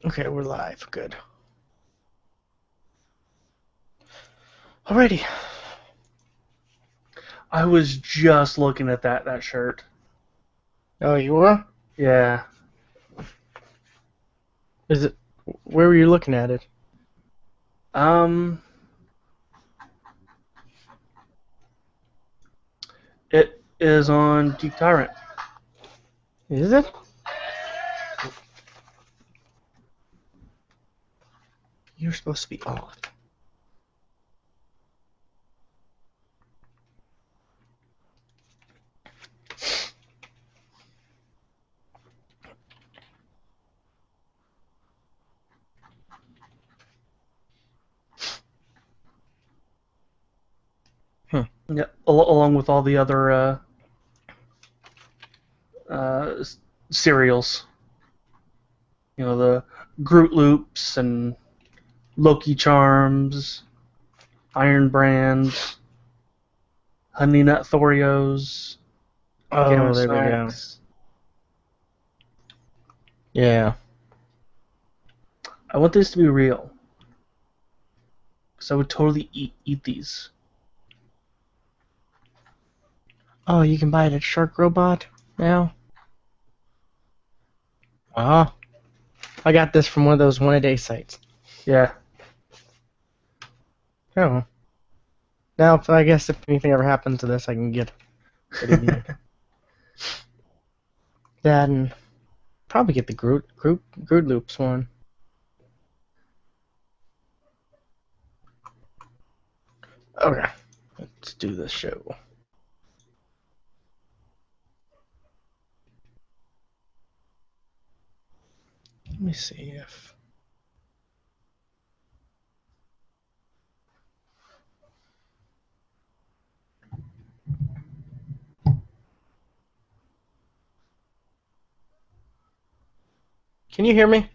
Okay, we're live. Good. Alrighty. I was just looking at that shirt. Oh, you were? Yeah. Is it? Where were you looking at it? It is on Geek Tyrant. Is it? You're supposed to be off. Yeah, along with all the other cereals. You know, the Groot Loops and Loki Charms, Iron Brands, Honey Nut Thoreos, Gamma Oh, there we go. Snacks. Yeah. I want this to be real. Because I would totally eat these. Oh, you can buy it at Shark Robot now? Ah. I got this from one of those one-a-day sites. Yeah. Oh. Now, I guess if anything ever happens to this, I can get it again. That and probably get the Groot Loops one. Okay. Let's do this show. Let me see if... Can you hear me?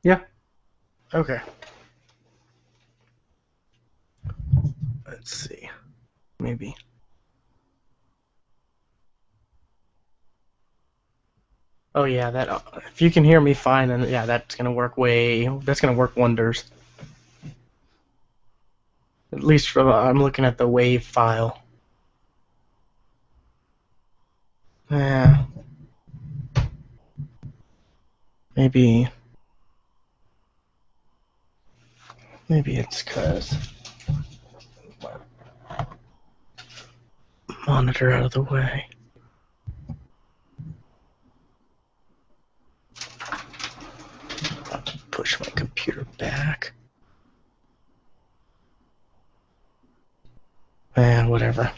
Yeah. Okay. Let's see. Maybe. Oh yeah, that. If you can hear me fine, then yeah, that's gonna work That's gonna work wonders. At least I'm looking at the wave file. Yeah. Maybe it's because monitor out of the way. Push my computer back. Whatever.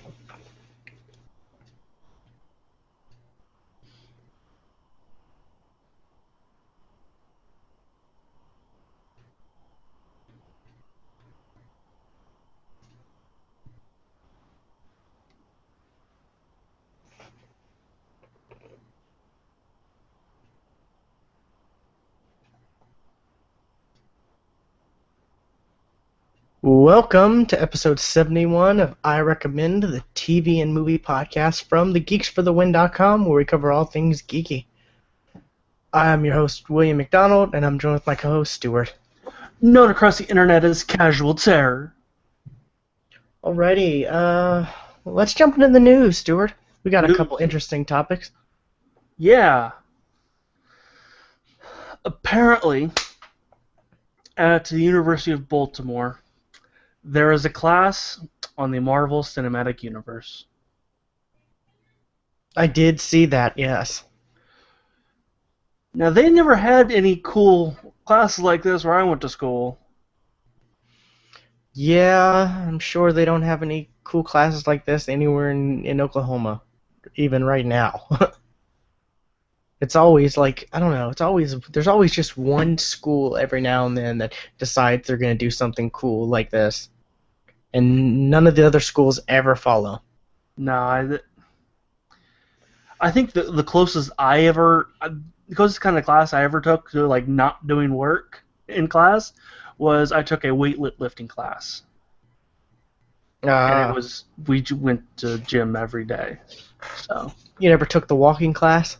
Welcome to episode 71 of I Recommend, the TV and movie podcast from the GeeksFTW, where we cover all things geeky. I'm your host, William McDonald, and I'm joined with my co-host, Stuart. Known across the internet as Casual Terror. Alrighty, let's jump into the news, Stuart. We got a couple interesting topics. Yeah. Apparently, at the University of Baltimore, there is a class on the Marvel Cinematic Universe. I did see that, yes. Now, they never had any cool classes like this where I went to school. Yeah, I'm sure they don't have any cool classes like this anywhere in Oklahoma, even right now. It's always like, I don't know, there's always just one school every now and then that decides they're going to do something cool like this. And none of the other schools ever follow. No, I think the closest kind of class I ever took to like not doing work in class was I took a weightlifting class. And we went to gym every day. So you never took the walking class?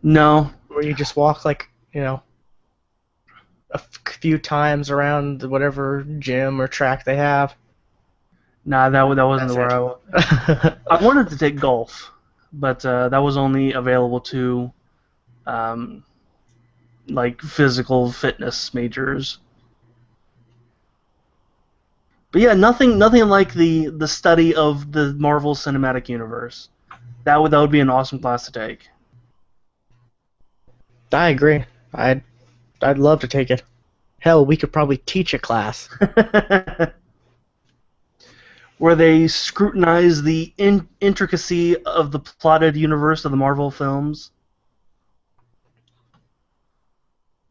No. Where you just walk like you know, a few times around whatever gym or track they have. Nah, that wasn't That's where it. I wanted to take golf, but that was only available to um, like physical fitness majors. But yeah, nothing like the study of the Marvel Cinematic Universe. That would be an awesome class to take. I agree. I'd love to take it. Hell, we could probably teach a class. Where they scrutinize the intricacy of the plotted universe of the Marvel films.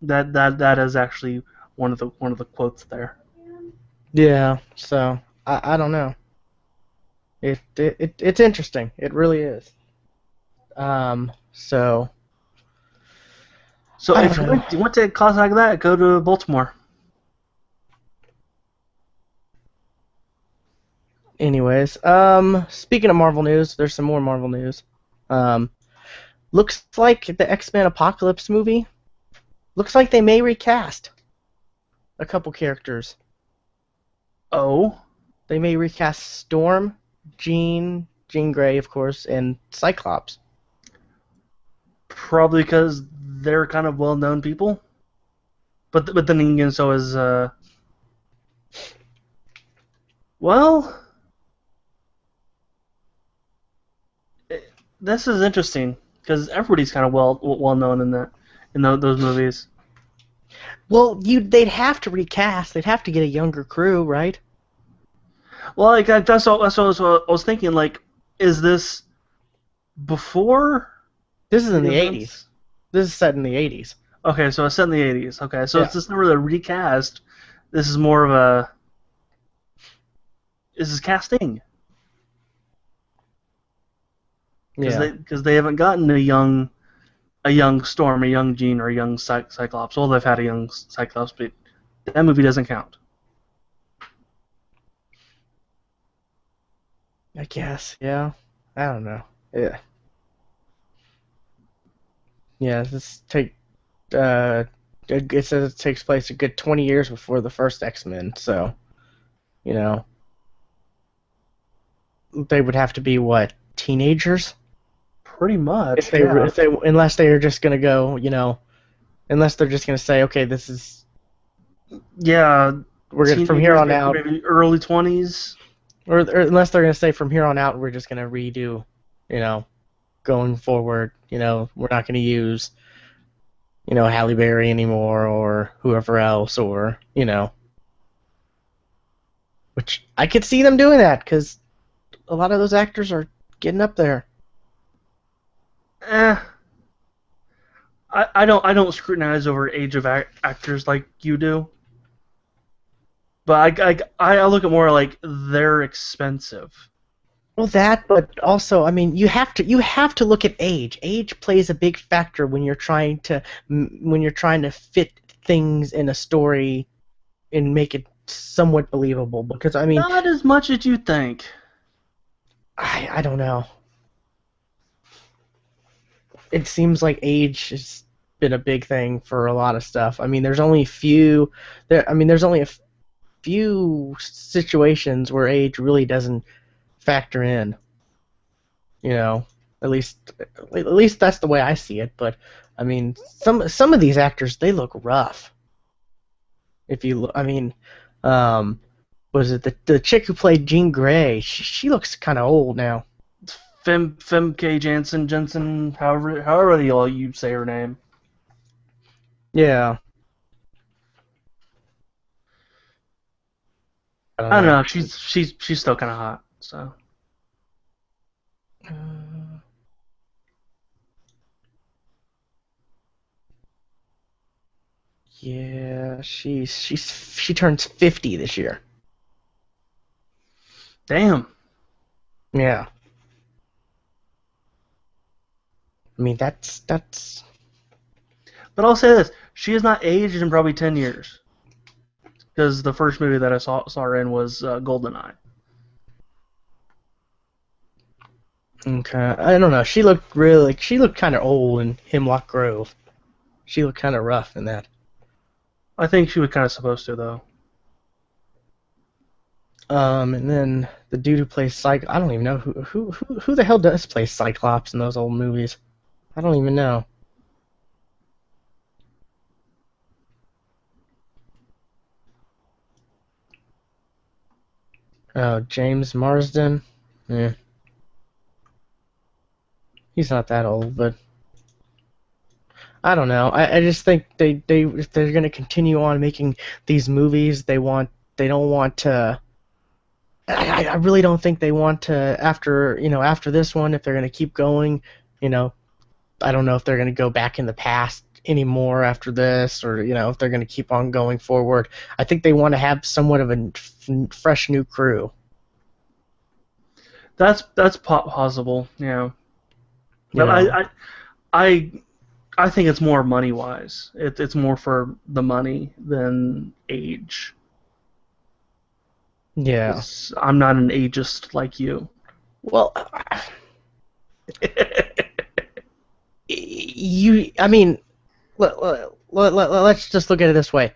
That is actually one of the quotes there. Yeah. So I don't know. It's interesting. It really is. So So I if don't know. you want to take a class like that, go to Baltimore. Anyways, speaking of Marvel news, there's some more Marvel news. Um, looks like the X-Men Apocalypse movie. Looks like they may recast a couple characters. Oh, They may recast Storm, Jean Grey, of course, and Cyclops. probably because they're kind of well-known people. But then again, so is well, this is interesting because everybody's kind of well known in those movies. Well, they'd have to recast. They'd have to get a younger crew, right? Well, like that's what I was thinking. Like, is this before This is in the the 80s. events? This is set in the 80s. Okay, so it's set in the 80s. Okay, so Yeah. it's just not really a recast. This is more of a this is casting Yeah. because they haven't gotten a young Storm, a young Jean, or a young Cyclops. Well, they've had a young Cyclops, but that movie doesn't count. I guess. Yeah. I don't know. Yeah. Yeah. Uh, it says it takes place a good 20 years before the first X-Men. So, you know, they would have to be what, teenagers? Pretty much, If they unless they are just gonna go, unless they're just gonna say, okay, this is yeah. we're gonna from here Teenagers, on out, maybe early 20s. or unless they're gonna say from here on out, we're just gonna redo, going forward, we're not gonna use, Halle Berry anymore or whoever else, or which I could see them doing that because a lot of those actors are getting up there. Eh, I don't scrutinize over age of actors like you do. But I look at more like they're expensive. Well, that, but also, I mean, you have to look at age. Age plays a big factor when you're trying to fit things in a story and make it somewhat believable. Because I mean, Not as much as you think. I don't know. It seems like age has been a big thing for a lot of stuff. I mean, there's only a few situations where age really doesn't factor in. You know, at least that's the way I see it. But I mean, some of these actors, they look rough. If you look, I mean, um, was it the chick who played Jean Grey? She looks kind of old now. Femke Jensen, however you say her name. Yeah, I don't I don't know. know. She's still kind of hot. So Uh, yeah, she turns 50 this year. damn. Yeah, I mean that's But I'll say this: she has not aged in probably 10 years. Because the first movie that I saw her in was GoldenEye. okay. I don't know. She looked kind of old in Hemlock Grove. She looked kind of rough in that. I think she was kind of supposed to, though. And then the dude who plays Cyclops, I don't even know who the hell does play Cyclops in those old movies. I don't even know. Oh, James Marsden. Yeah. He's not that old, but I don't know. I just think if they're gonna continue on making these movies, they don't want to. I really don't think they want to after this one, if they're gonna keep going, you know, I don't know if they're gonna go back in the past anymore after this, or if they're gonna keep on going forward. I think they want to have somewhat of a fresh new crew. That's possible, yeah. You But know. I think it's more money wise. It's more for the money than age. Yeah. I'm not an ageist like you. Well, I mean, let's just look at it this way.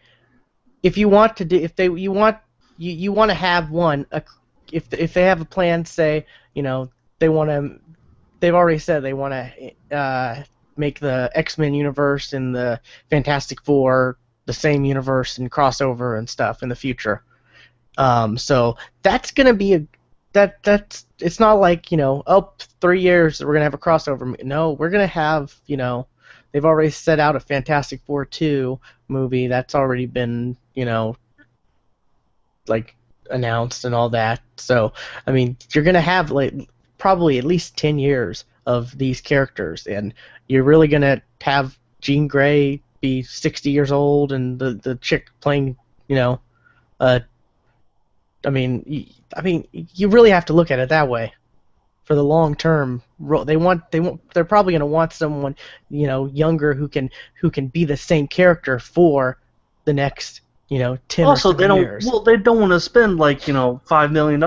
If you want to do, if they, you want to have if they have a plan, say, they want to, they've already said they want to make the X-Men universe and the Fantastic Four the same universe and crossover and stuff in the future. So that's gonna be that's it's not like 3 years we're gonna have a crossover. No, we're gonna have they've already set out a Fantastic Four 2 movie that's already been like announced and all that. So I mean you're gonna have like probably at least 10 years of these characters, and you're really gonna have Jean Grey be 60 years old and the chick playing uh I mean, you really have to look at it that way. For the long term, they're probably going to want someone, younger who can be the same character for the next, 10 Also, or so years. they don't want to spend like $5 million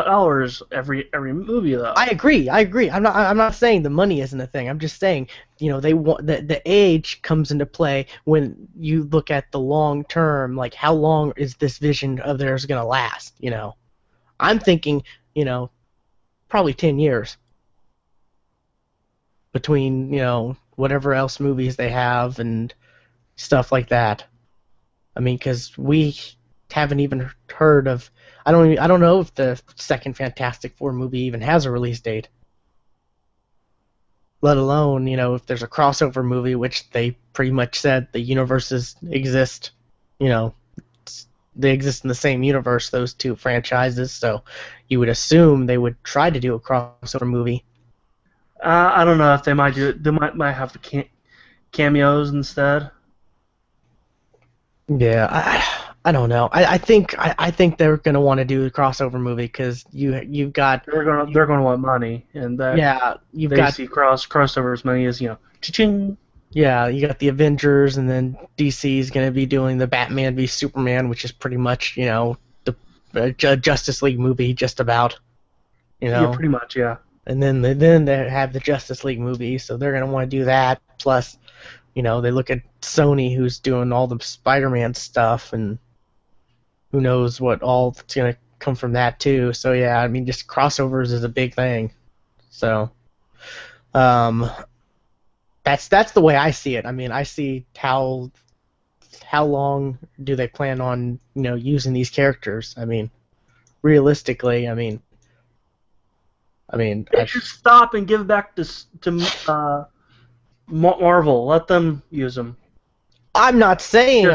every movie though. I agree. I'm not saying the money isn't a thing. I'm just saying, they want the age comes into play when you look at the long term, like how long is this vision of theirs going to last, I'm thinking, probably 10 years between, whatever else movies they have and stuff like that. I mean, because we haven't even heard of. I don't know if the second Fantastic Four movie even has a release date. Let alone, if there's a crossover movie, which they pretty much said the universes exist, they exist in the same universe, those two franchises, so you would assume they would try to do a crossover movie. I don't know if they might do it. They might have the cameos instead. Yeah, I don't know. I think they're gonna want to do a crossover movie because you've got They're gonna want money, and that you've they got see crossover as money as cha-ching. yeah, you got the Avengers, and then DC is gonna be doing the Batman v Superman, which is pretty much the Justice League movie, just about. Yeah, pretty much, yeah. And then they have the Justice League movie, so they're gonna want to do that. Plus, they look at Sony, who's doing all the Spider-Man stuff, and who knows what all that's gonna come from that too. So yeah, I mean, just crossovers is a big thing. So, that's the way I see it. I mean, I see how long do they plan on using these characters? I mean, realistically, They should stop and give back to Marvel. Let them use them. I'm not saying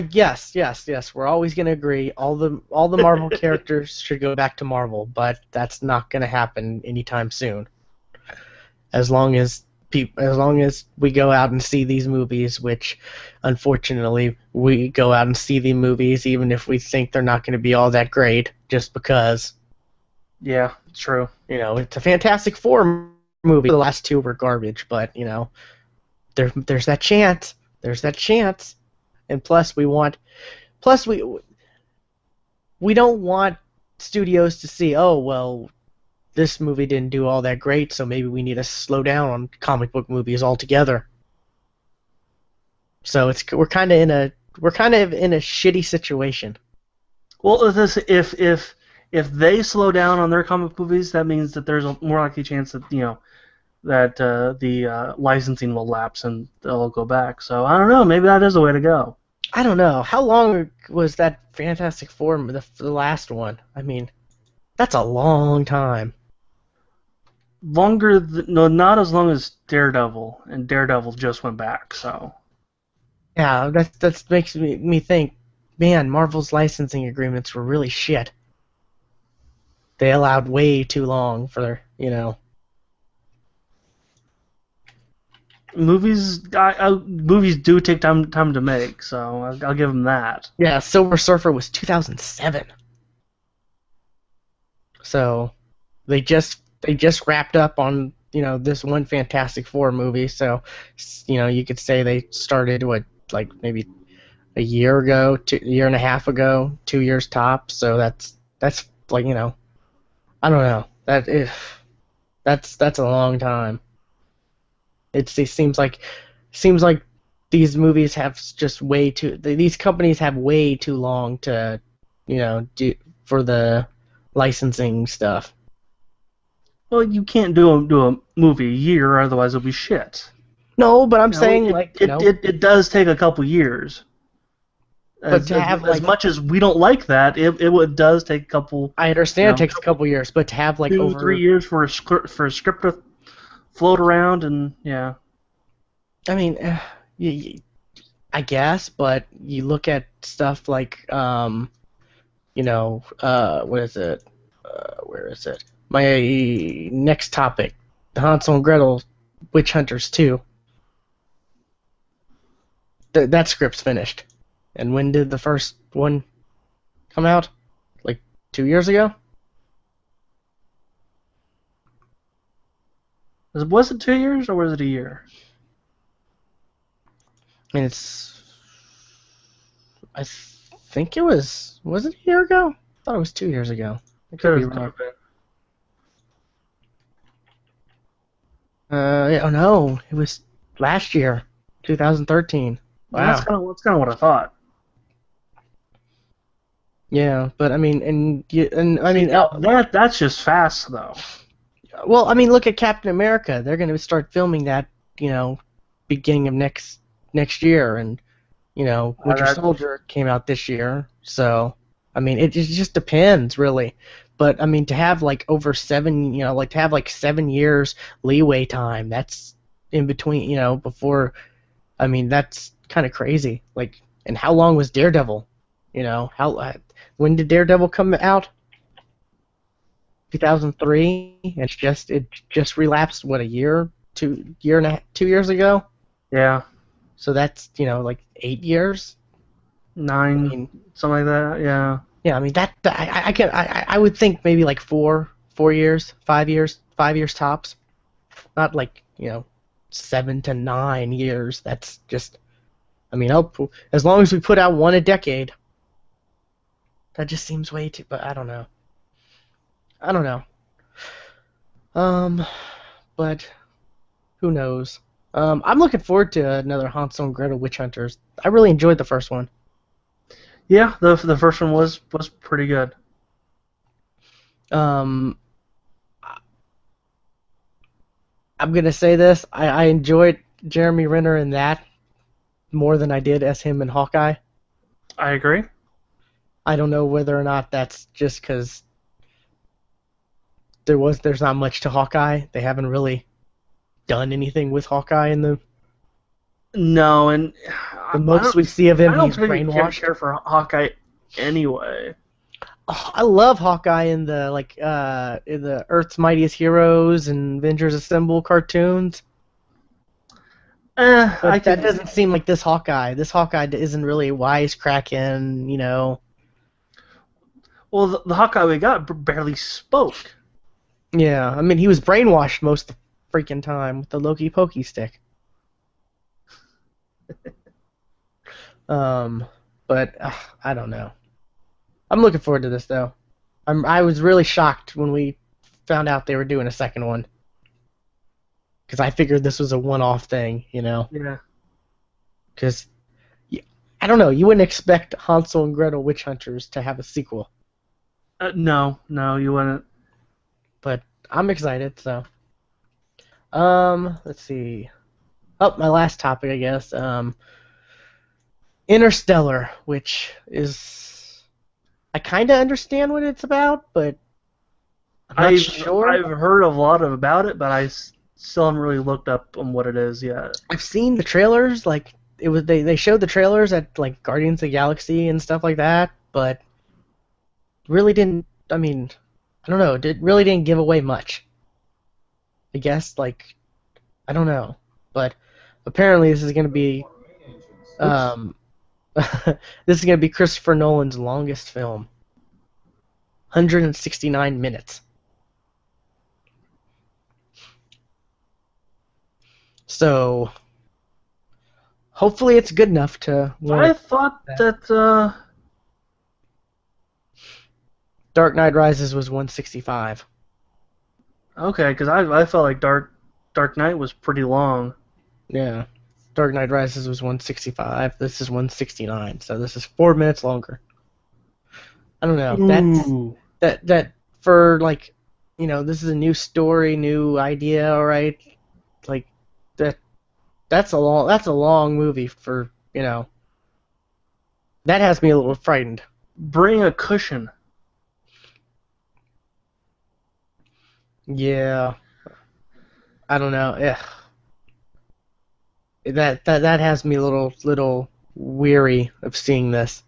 Just yes. We're always gonna agree. All the Marvel characters should go back to Marvel, but that's not gonna happen anytime soon. As long as we go out and see these movies, which unfortunately we go out and see the movies even if we think they're not going to be all that great, just because. Yeah, it's true. It's a Fantastic Four movie. The last two were garbage, but there's that chance. There's that chance, and plus we don't want studios to see, oh well, this movie didn't do all that great, so maybe we need to slow down on comic book movies altogether. So we're kind of in a shitty situation. Well, if they slow down on their comic movies, that means that there's a more likely chance that the licensing will lapse and they'll go back. So I don't know. Maybe that is the way to go. I don't know. How long was that Fantastic Four, the last one? I mean, that's a long time. No, not as long as Daredevil, and Daredevil just went back. So Yeah, that makes me think, man, Marvel's licensing agreements were really shit. They allowed way too long for, movies, movies do take time to make. So I'll give them that. Yeah, Silver Surfer was 2007. So they just wrapped up on, this one Fantastic Four movie. So, you could say they started like maybe a year ago, a year and a half ago, 2 years tops. So that's like, I don't know. That's a long time. It seems like these movies have just these companies have way too long to, do for the licensing stuff. Well, you can't do a movie a year, otherwise it'll be shit. No, but I'm saying it does take a couple years. But to have as much as we don't like that, it does take a couple. I understand it takes a couple years, but to have like 2-3 years for a script to float around, and yeah. I mean, I guess, but you look at stuff like what is it? Where is it? My next topic, the Hansel and Gretel Witch Hunters 2. That script's finished. And when did the first one come out? Like 2 years ago? Was it 2 years or was it a year? I mean, I think it was it a year ago? I thought it was 2 years ago. I could be wrong. Oh no, it was last year, 2013. Wow. That's kind of what I thought. Yeah, but I mean, that's just fast though. Well, I mean, look at Captain America. They're going to start filming that, beginning of next year, and Winter Soldier came out this year. So, I mean, it just depends really. But I mean, to have like over 7 years leeway time, that's in between, before. I mean, that's kind of crazy. Like, and how long was Daredevil? When did Daredevil come out? 2003, and it just relapsed. What, a year, 2 years ago? Yeah. So that's like 8 years, 9, something like that. Yeah. Yeah, I mean that I would think maybe like 4 years, 5 years, 5 years tops, not like 7 to 9 years. That's just, I mean, as long as we put out one a decade, that just seems way too. But I don't know. But who knows? I'm looking forward to another Hansel and Gretel Witch Hunters. I really enjoyed the first one. Yeah, the first one was pretty good. I'm gonna say this. I enjoyed Jeremy Renner in that more than I did as him in Hawkeye. I agree. I don't know whether or not that's just because there's not much to Hawkeye. They haven't really done anything with Hawkeye in the. No, and the most we see of him, he's brainwashed. I don't care for Hawkeye anyway. Oh, I love Hawkeye in the Earth's Mightiest Heroes and Avengers Assemble cartoons. But that doesn't seem like this Hawkeye. This Hawkeye isn't really wisecracking, Well, the Hawkeye we got barely spoke. Yeah, I mean, he was brainwashed most of the freaking time with the Loki pokey stick. But I don't know. I'm looking forward to this though. I was really shocked when we found out they were doing a second one, because I figured this was a one-off thing, Yeah. Because I don't know. You wouldn't expect Hansel and Gretel Witch Hunters to have a sequel, No, you wouldn't. but I'm excited. So, let's see. Oh, my last topic, I guess. Interstellar, which is I kind of understand what it's about, but I'm not sure. I've heard a lot about it, but still haven't really looked up on what it is yet. I've seen the trailers, like they showed the trailers at like Guardians of the Galaxy and stuff like that, but really didn't. I mean, I don't know. It really didn't give away much. I guess I don't know, but apparently this is gonna be this is gonna be Christopher Nolan's longest film, 169 minutes. So hopefully it's good enough to. I thought that Dark Knight Rises was 165. okay, because I felt like Dark Knight was pretty long. Yeah. Dark Knight Rises was 165. This is 169. So this is 4 minutes longer. I don't know. That for this is a new story, new idea, all right? Like that's a long movie for, that has me a little frightened. Bring a cushion. Yeah. I don't know. Yeah. That has me a little weary of seeing this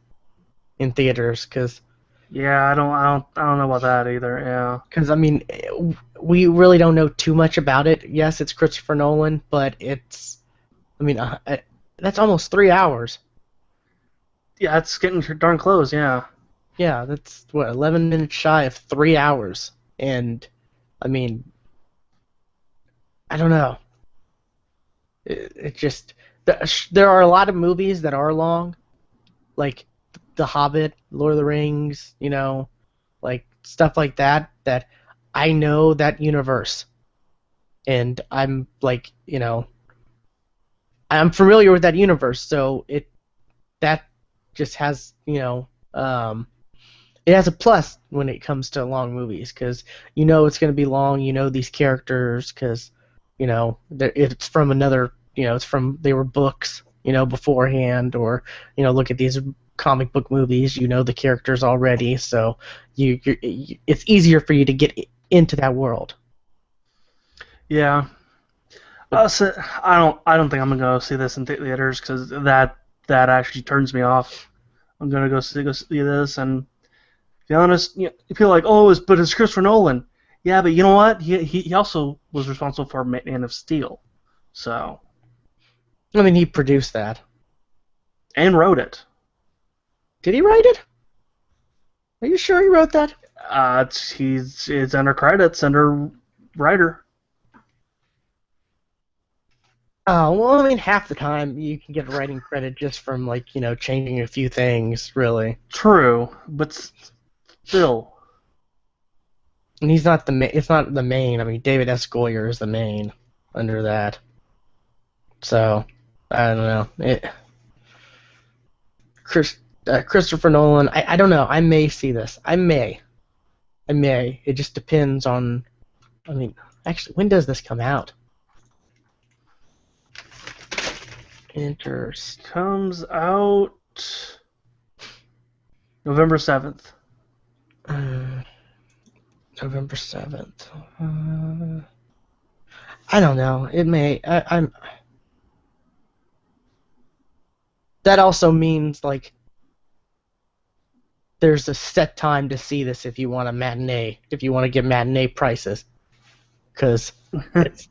in theaters, because yeah, I don't know about that either. Yeah, because I mean, we really don't know too much about it. Yes, it's Christopher Nolan, but that's almost 3 hours. Yeah, it's getting darn close. Yeah. Yeah, that's 11 minutes shy of 3 hours, and I mean, I don't know. It just there are a lot of movies that are long, like The Hobbit, Lord of the Rings, like stuff like that. That I know that universe, and I'm I'm familiar with that universe. So that just has it has a plus when it comes to long movies, because it's going to be long. These characters, because it's from another. They were books, beforehand, or look at these comic book movies. The characters already, so it's easier for you to get into that world. Yeah. So I don't think I'm gonna go see this in theaters, because that actually turns me off. I'm gonna go see this, and to be honest, you feel like, but it's Christopher Nolan. Yeah, but you know what? He also was responsible for Man of Steel, so. I mean, he produced that. And wrote it. Did he write it? Are you sure he wrote that? It's under credits, under writer. Oh, well, I mean, half the time you can get a writing credit just from, changing a few things, really. True, but still. And he's not it's not the main. I mean, David S. Goyer is the main under that. So, I don't know. Christopher Nolan, I don't know. I may see this. I may. It just depends on. I mean, actually, when does this come out? Comes out November 7th. November 7th. I don't know. It may. I'm. That also means there's a set time to see this if you want a matinee. If you want to get matinee prices, because it's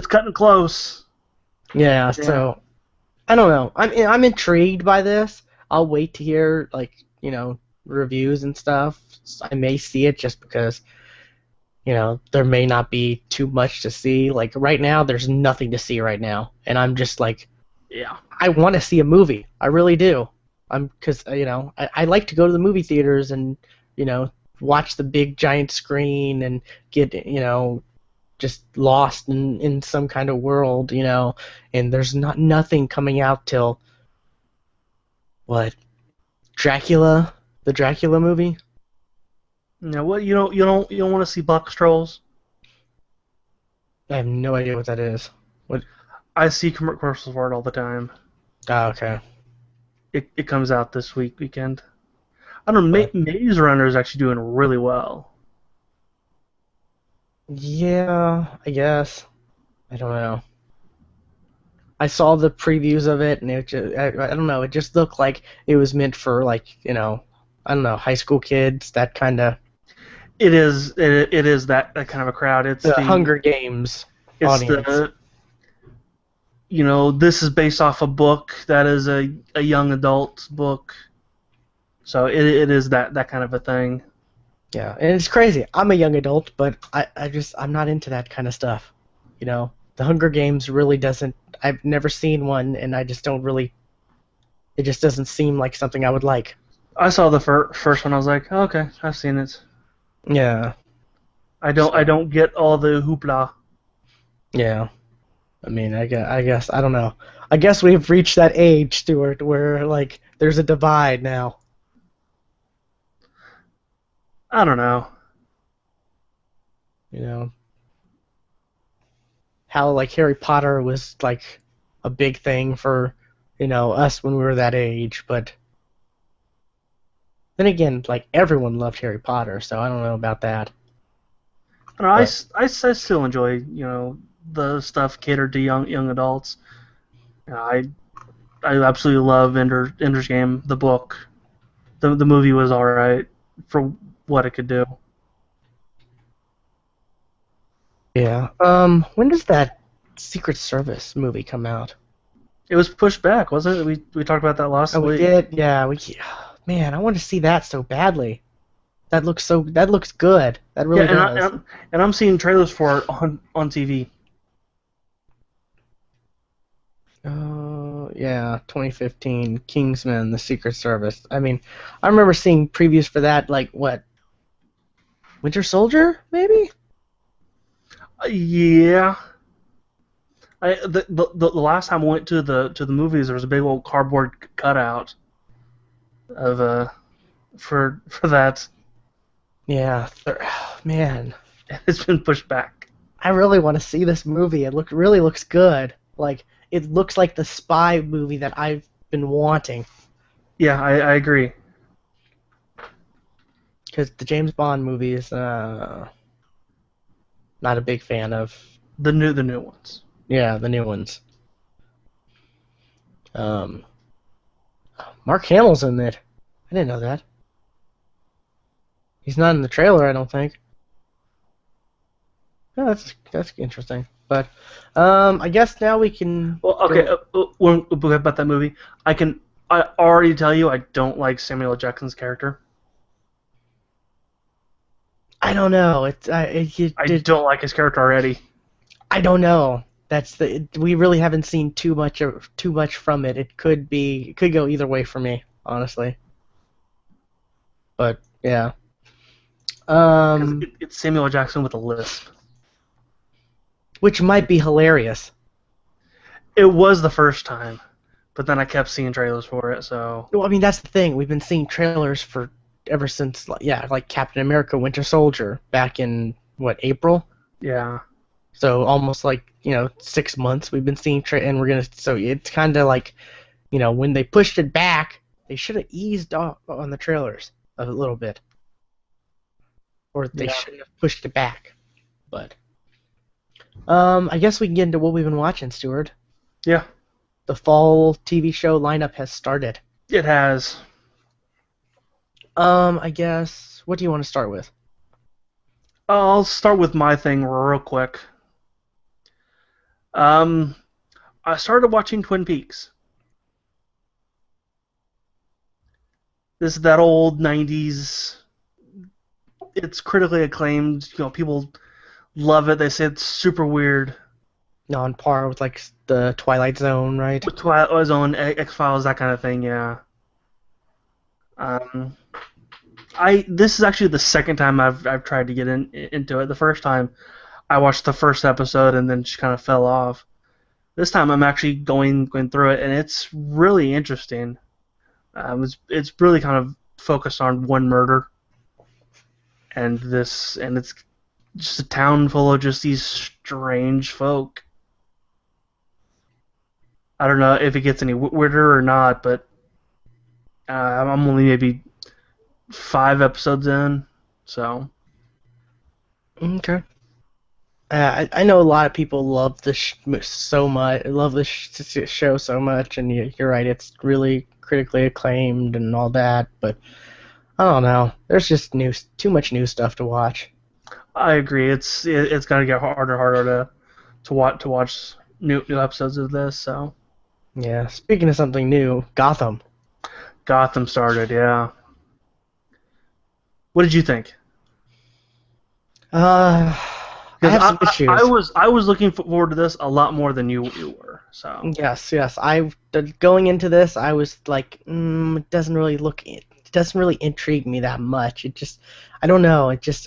cutting close. Yeah. So I don't know. I'm intrigued by this. I'll wait to hear reviews and stuff. I may see it just because there may not be too much to see. Like right now, there's nothing to see right now, and I'm just yeah. I want to see a movie. I really do. Because I like to go to the movie theaters and watch the big giant screen and get just lost in some kind of world, and there's nothing coming out till what, Dracula, the Dracula movie. You know what? You don't want to see box trolls? I have no idea what that is. What? I see commercials for it all the time. Oh, okay. It comes out this weekend. I don't know. But Maze Runner is actually doing really well. yeah, I guess. I don't know. I saw the previews of it, and I don't know. It just looked like it was meant for like I don't know, high school kids. That kind of It is. It is that kind of a crowd. the Hunger Games It's audience. the this is based off a book that is a young adult book. So it is that kind of a thing. Yeah, and it's crazy. I'm a young adult, but I'm not into that kind of stuff. The Hunger Games really doesn't. I've never seen one, and I just don't really. It just doesn't seem like something I would like. I saw the first one. I was like, oh, okay, I've seen it. Yeah. I don't get all the hoopla. Yeah. I mean, I guess I don't know. I guess we've reached that age, Stuart, where like there's a divide now. I don't know. How like Harry Potter was like a big thing for us when we were that age, but then again, like everyone loved Harry Potter, so I don't know about that. I, don't know, But I still enjoy the stuff catered to young adults. I absolutely love Ender's Game, the book. The movie was alright for what it could do. yeah, when does that Secret Service movie come out? It was pushed back, wasn't it? We talked about that last Oh, we week. did. Yeah, Man, I want to see that so badly. That looks good. That Yeah, really does. and I'm seeing trailers for it on TV. Oh, yeah, 2015 Kingsman: The Secret Service. I mean, I remember seeing previews for that. Like what? Winter Soldier, maybe? Yeah. The last time I went to the movies, there was a big old cardboard cutout of for that. Yeah. Man, It's been pushed back. I really want to see this movie. It really looks good. Like it looks like the spy movie that I've been wanting. Yeah, I agree. Because the James Bond movies, not a big fan of. The new ones. Yeah, the new ones. Um, Mark Hamill's in it. I didn't know that. He's not in the trailer, I don't think. Yeah, that's interesting. But I guess now we can. Well, okay. When we talk about that movie, I already tell you I don't like Samuel L. Jackson's character. I don't know. I don't like his character already. I don't know. We really haven't seen too much from it. It could go either way for me, honestly. But yeah. It's Samuel L. Jackson with a lisp. Which might be hilarious. It was the first time, but then I kept seeing trailers for it, so. Well, I mean, that's the thing. We've been seeing trailers for ever since, like Captain America: Winter Soldier back in April. Yeah. So almost 6 months we've been seeing and we're gonna. So it's kind of like, when they pushed it back, they should have eased off on the trailers a little bit, or they shouldn't have pushed it back. But I guess we can get into what we've been watching, Stuart. Yeah. The fall TV show lineup has started. It has. I guess. What do you want to start with? I'll start with my thing real quick. I started watching Twin Peaks. This is that old 90s. It's critically acclaimed. People love it. They say it's super weird. On par with the Twilight Zone, right? With Twilight Zone, X-Files, that kind of thing, yeah. This is actually the second time I've tried to get into it. The first time I watched the first episode and then just kind of fell off. This time I'm actually going through it, and it's really interesting. It's really kind of focused on one murder, and it's just a town full of just these strange folk. I don't know if it gets any weirder or not, but I'm only maybe 5 episodes in, so. Okay. I know a lot of people love this so much, love this show so much, and you're right, it's really critically acclaimed and all that, but I don't know. There's just too much new stuff to watch. I agree. It's gonna get harder and harder to watch new episodes of this. So Yeah. Speaking of something new, Gotham. Gotham started. Yeah. What did you think? I have some issues. I was looking forward to this a lot more than you were. So Yes. Going into this, I was like, it doesn't really intrigue me that much. It just, I don't know. It just,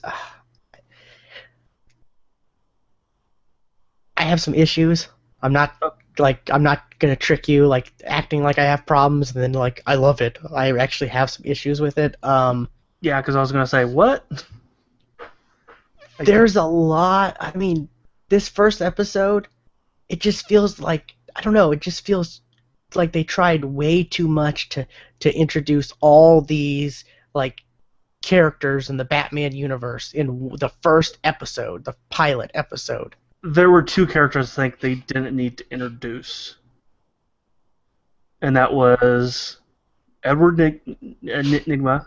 I have some issues. I'm not gonna trick you, like acting like I have problems, and then like I love it. I actually have some issues with it. Yeah, because I was gonna say what. There's a lot. I mean, this first episode, it just feels like, I don't know. It just feels like they tried way too much to introduce all these like characters in the Batman universe in the first episode, the pilot episode. There were 2 characters I think they didn't need to introduce, and that was Edward Nigma,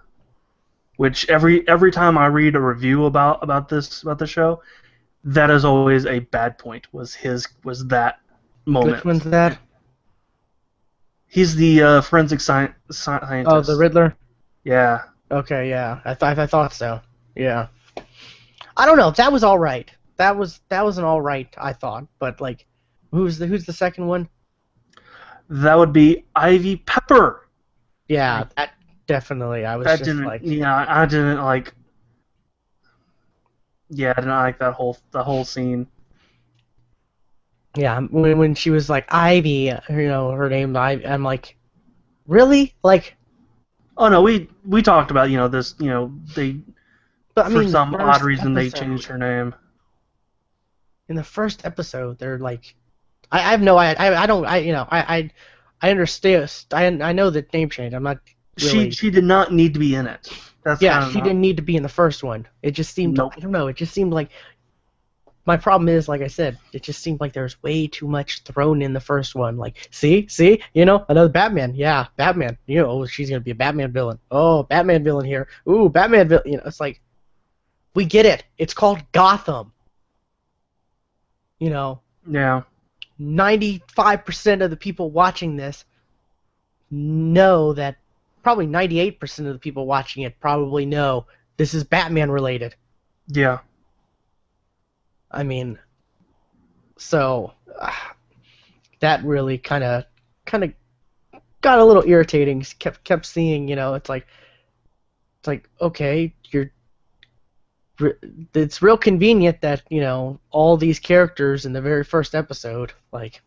which every time I read a review about the show, that is always a bad point. Was that moment? Which one's that? He's the forensic scientist. Oh, the Riddler. Yeah. Okay, yeah, I thought so. Yeah. I don't know. That was all right. That was an all right, I thought. But like, who's the second one? That would be Ivy Pepper. Yeah, that definitely. I didn't like. Yeah, I didn't like. Yeah, I didn't like the whole scene. Yeah, when she was like Ivy, her name, I'm like, really? Like. Oh no, we talked about this. They. But I mean, for some odd reason, they episode, changed her name. In the first episode, they're like, I have no, I don't, I understand. I know the name change. I'm not. Really, she did not need to be in it. She didn't need to be in the first one. It just seemed. Nope. I don't know. It just seemed like. My problem is, like I said, it just seemed like there was way too much thrown in the first one. Like, see, another Batman. Yeah, Batman. She's gonna be a Batman villain. Oh, Batman villain here. Ooh, Batman villain. It's like, we get it. It's called Gotham. Yeah. 95% of the people watching this know that. Probably 98% of the people watching it probably know this is Batman related. Yeah. I mean, so that really kind of got a little irritating. Kept seeing, it's like okay, it's real convenient that all these characters in the very first episode, like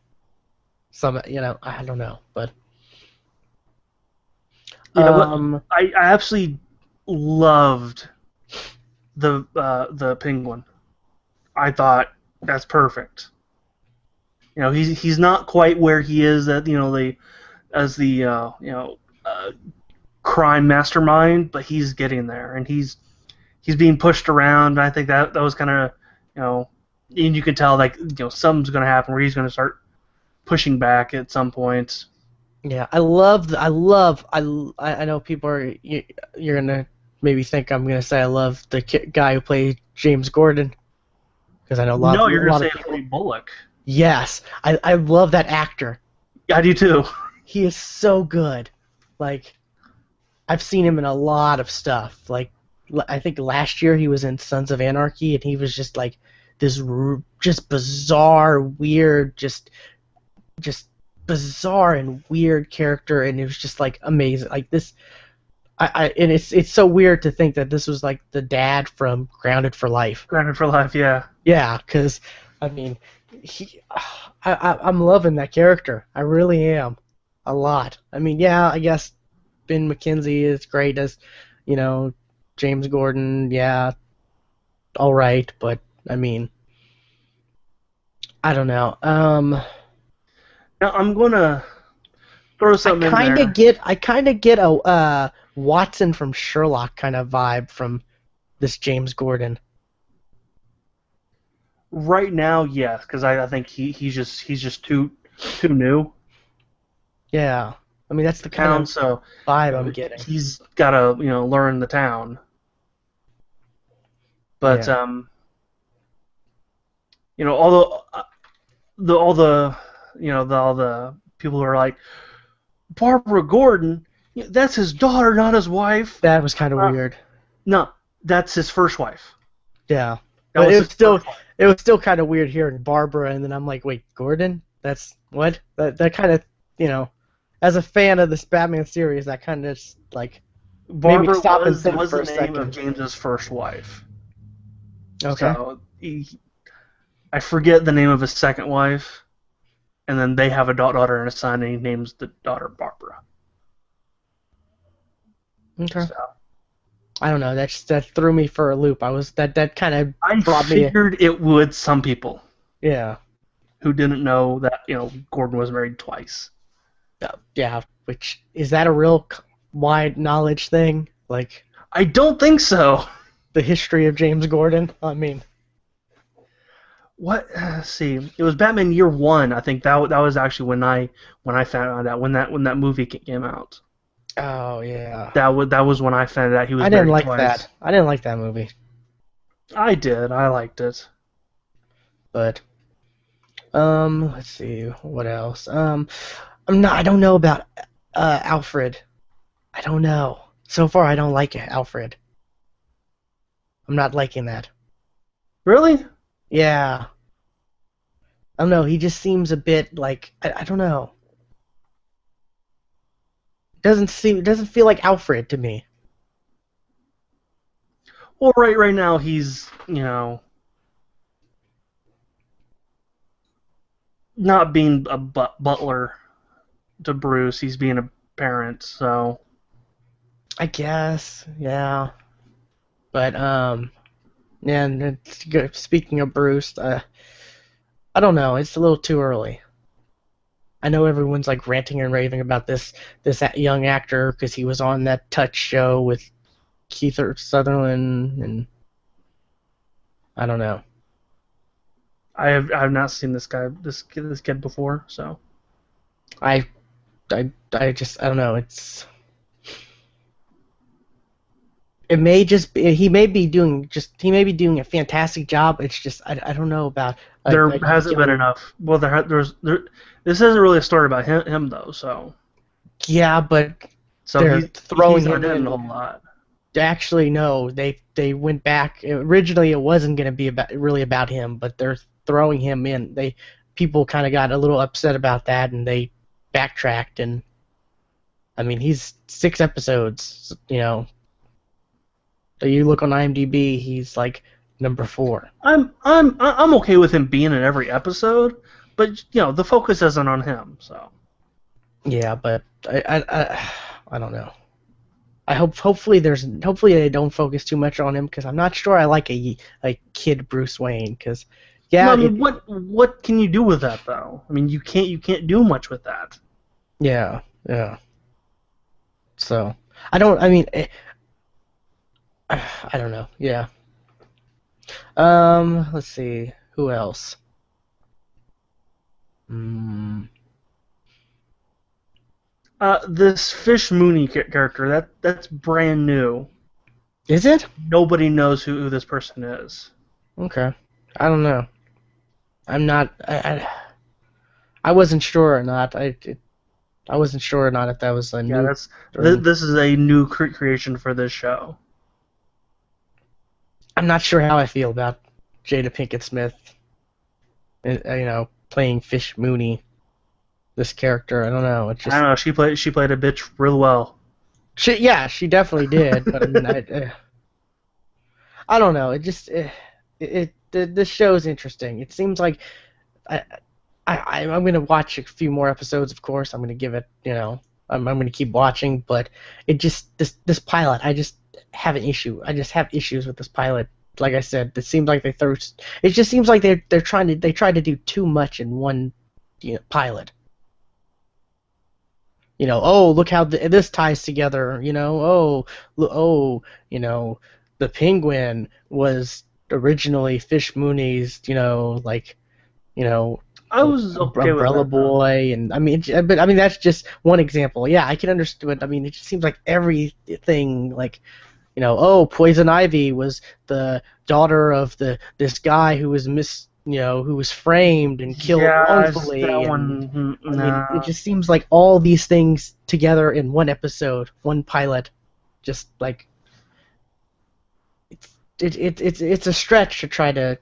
some, I don't know, but. I absolutely loved the Penguin. I thought that's perfect. He's not quite where he is at as the crime mastermind, but he's getting there, and he's being pushed around. And I think that was kind of and you can tell like something's going to happen where he's going to start pushing back at some point. Yeah, I know people are. You're gonna maybe think I'm gonna say I love the guy who played James Gordon, because I know a lot. No, you're gonna say Lee Bullock. Yes, I love that actor. I do too. He is so good. Like, I've seen him in a lot of stuff. Like, I think last year he was in Sons of Anarchy, and he was just like this, just bizarre, weird, just bizarre and weird character, and it was just like amazing. Like this, and it's so weird to think that this was like the dad from Grounded for Life. Grounded for Life, yeah. Yeah, because I mean, I'm loving that character. I really am, a lot. I mean, yeah, I guess Ben McKenzie is great as, James Gordon. Yeah, all right, but I mean, I don't know. Now I'm gonna throw something in there. I kind of get a Watson from Sherlock kind of vibe from this James Gordon. Right now, yes, because I think he's just too new. Yeah, I mean that's the kind Town, of so vibe I'm getting. he's got to learn the town. But Yeah. all the people who are like Barbara Gordon, that's his daughter, not his wife. That was kind of weird. No, that's his first wife. Yeah, That but was his first wife. it was still kind of weird hearing Barbara, and then I'm like, wait, Gordon? That's what? That kind of, as a fan of this Batman series, that kind of like made me Barbara stop and was think the for a name of second. James's first wife. Okay. So I forget the name of his second wife, and then they have a daughter and a son, and he names the daughter Barbara. Okay. So, I don't know. That threw me for a loop. That kind of brought me. I figured it would some people. Yeah. Who didn't know that Gordon was married twice. Yeah. Which is that a real wide knowledge thing? Like. I don't think so. The history of James Gordon. I mean. What? Let's see. It was Batman Year One. I think that was actually when I found out when that movie came out. Oh yeah. That was when I found out he was. I didn't married like twice. that. I didn't like that movie. I did. I liked it. But let's see what else. I don't know about Alfred. I don't know. So far, I don't like Alfred. I'm not liking that. Really? Yeah. I don't know. He just seems a bit like I don't know. Doesn't feel like Alfred to me. Well, right now he's not being a butler to Bruce. He's being a parent. So I guess, yeah. But yeah. And speaking of Bruce, I don't know. It's a little too early. I know everyone's like ranting and raving about this young actor because he was on that Touch show with Keith Sutherland, and I don't know. I have not seen this kid before, so I just I don't know. It may just be, he may be doing a fantastic job. It's just I don't know about. There hasn't been enough. Well, there's this isn't really a story about him though, so. Yeah, but so they're throwing he's him in a whole lot. Actually, no. They went back. Originally, it wasn't going to be really about him, but they're throwing him in. People kind of got a little upset about that, and they backtracked. And I mean, he's 6 episodes. You look on IMDb, he's like number 4. I'm okay with him being in every episode, but the focus isn't on him. So. Yeah, but I don't know. Hopefully they don't focus too much on him because I'm not sure I like a kid Bruce Wayne because yeah. No, I mean, what can you do with that though? I mean, you can't do much with that. Yeah. So I don't. I mean, I don't know. Yeah. Let's see. Who else? This Fish Mooney character, that's brand new. Is it? Nobody knows who this person is. Okay. I don't know. I'm not. I wasn't sure or not. I wasn't sure or not if that was a new. Yeah, this is a new creation for this show. I'm not sure how I feel about Jada Pinkett Smith. Playing Fish Mooney. This character, I don't know. It's just, I don't know. She played a bitch real well. She definitely did. But I mean, I don't know. It just this show is interesting. It seems like I'm gonna watch a few more episodes. Of course, I'm gonna give it I'm gonna keep watching, but it just this pilot, I just have an issue. I just have issues with this pilot. Like I said, it seems like it just seems like they tried to do too much in one pilot. Oh, look how this ties together. The penguin was originally Fish Mooney's, you know, I was okay with Umbrella that though. Boy, and but I mean that's just one example. Yeah, I can understand. I mean, it just seems like everything, Poison Ivy was the daughter of this guy who was who was framed and killed Yeah, that wrongfully, and one. I mean, it Nah. just seems like all these things together in one episode, one pilot, just like it's a stretch to try to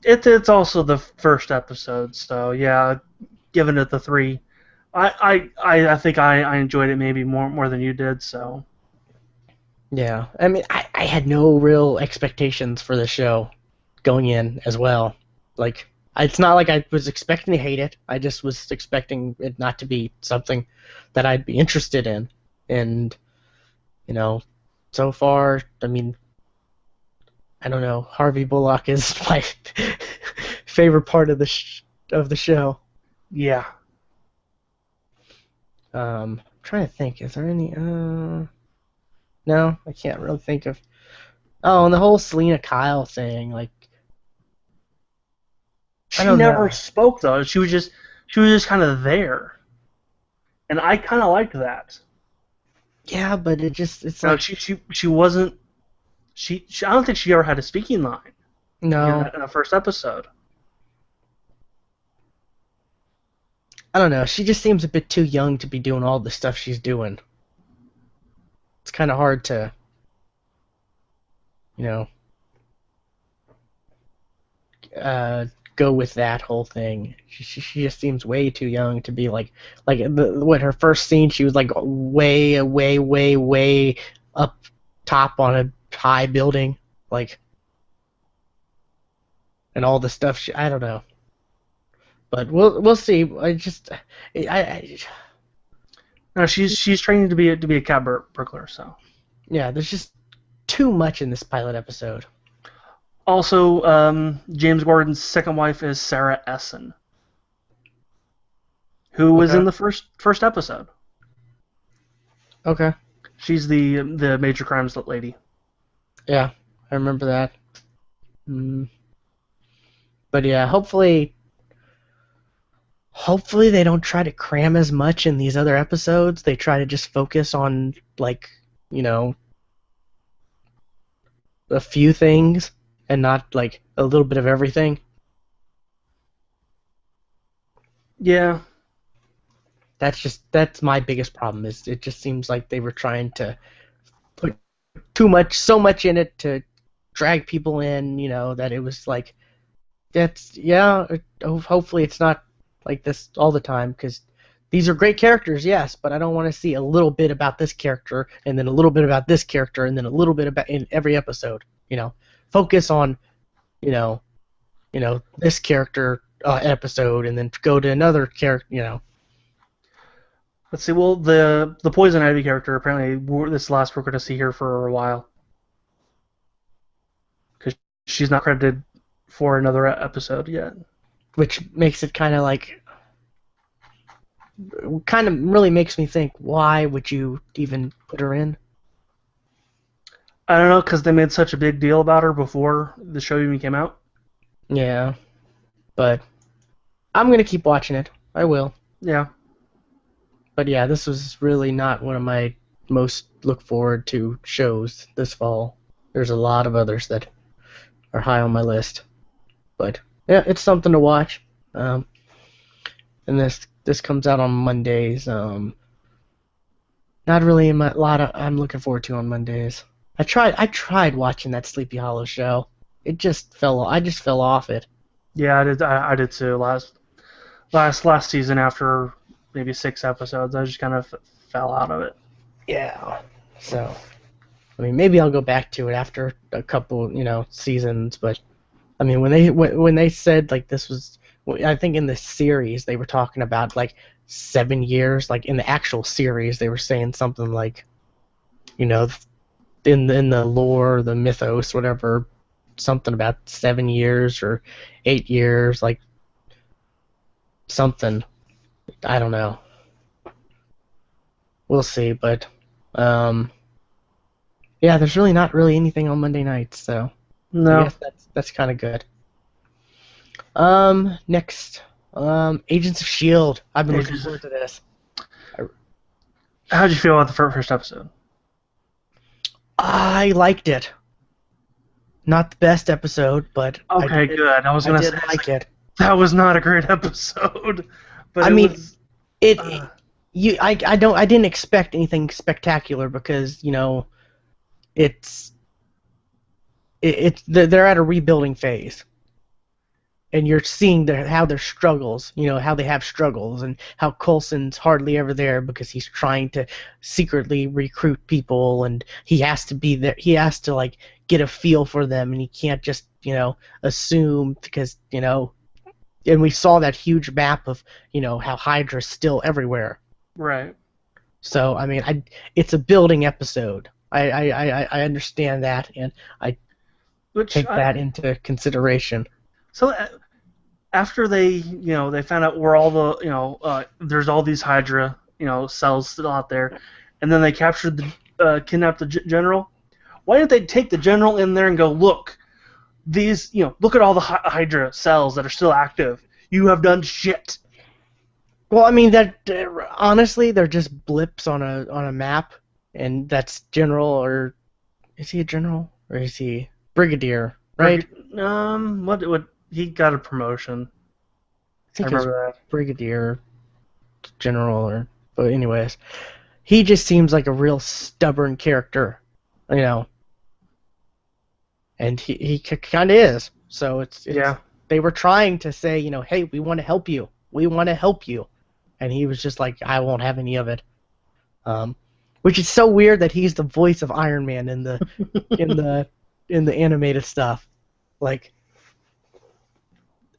It's also the first episode, so yeah, giving it the 3. I think I enjoyed it maybe more than you did. So Yeah, I mean, I had no real expectations for the show going in as well. Like, it's not like I was expecting to hate it. I just was expecting it not to be something that I'd be interested in. And, you know, so far, I mean, I don't know. Harvey Bullock is my favorite part of of the show. yeah, I'm trying to think. Is there any? No, I can't really think of. Oh, and the whole Selena Kyle thing, like, I she don't know. never spoke though. She was just kind of there, and I kind of liked that. Yeah, but it's No, like she wasn't. She I don't think she ever had a speaking line no, in the first episode. I don't know. She just seems a bit too young to be doing all the stuff she's doing. It's kind of hard to, you know, uh, go with that whole thing. She just seems way too young to be what her first scene she was like way way way way up top on a high building, like, and all the stuff. I don't know, but we'll see. I No, she's training to be a cat burglar. So yeah, there's just too much in this pilot episode. also, James Gordon's second wife is Sarah Essen, who was Okay. in the first episode. Okay. She's the major crimes lady. Yeah, I remember that. Mm. But yeah, hopefully they don't try to cram as much in these other episodes. They try to just focus on, like, you know, a few things and not like a little bit of everything. Yeah, That's my biggest problem is it just seems like they were trying to put too much so much in it to drag people in, that it was like that's yeah, hopefully it's not like this all the time because these are great characters, yes, but I don't want to see a little bit about this character and then a little bit about this character and then a little bit about in every episode. Focus on you know this character episode and then go to another character. let's see. Well, the Poison Ivy character apparently this last we're going to see here for a while because she's not credited for another episode yet. Which makes it kind of really makes me think, why would you even put her in? I don't know because they made such a big deal about her before the show even came out. Yeah, but I'm gonna keep watching it. I will. Yeah, But yeah, this was really not one of my most look forward to shows this fall. There's a lot of others that are high on my list. But yeah, it's something to watch. And this comes out on Mondays. Not really a lot I'm looking forward to on Mondays. I tried watching that Sleepy Hollow show. I just fell off it. yeah, I did too. Last season after maybe 6 episodes, I just kind of fell out of it. Yeah. So, I mean, maybe I'll go back to it after a couple, seasons. But I mean, when they said like this was, I think in the series they were talking about like 7 years. Like in the actual series, they were saying something like, you know, in the lore, the mythos, whatever, something about 7 years or 8 years, like something. I don't know. We'll see, but yeah, there's really not really anything on Monday nights, so I No. guess that's kind of good. Next, Agents of Shield. I've been looking Ages. forward to this. How'd you feel about the first episode? I liked it. Not the best episode, but Okay, good. I was I gonna did say like it. that was not a great episode, but I it mean, was. it I didn't expect anything spectacular because they're at a rebuilding phase, and you're seeing how their struggles, how they have struggles, and how Coulson's hardly ever there because he's trying to secretly recruit people, and he has to be there. He has to like get a feel for them, and he can't just assume because and we saw that huge map of how Hydra's still everywhere. Right. So I mean, it's a building episode. I understand that, and I take that into consideration. So after they found out where all the there's all these Hydra cells still out there, and then they captured kidnapped the general. Why didn't they take the general in there and go, look, look at all the Hydra cells that are still active. You have done shit. Well, I mean that honestly, they're just blips on a map, and that's general, or is he a general or is he brigadier? Right? What he got a promotion. I think I it was remember that. brigadier, general, but anyways, he just seems like a real stubborn character, and he kind of is. So it's Yeah. They were trying to say, hey, we want to help you. We want to help you. And he was just like, I won't have any of it. Which is so weird that he's the voice of Iron Man in the in the animated stuff. Like,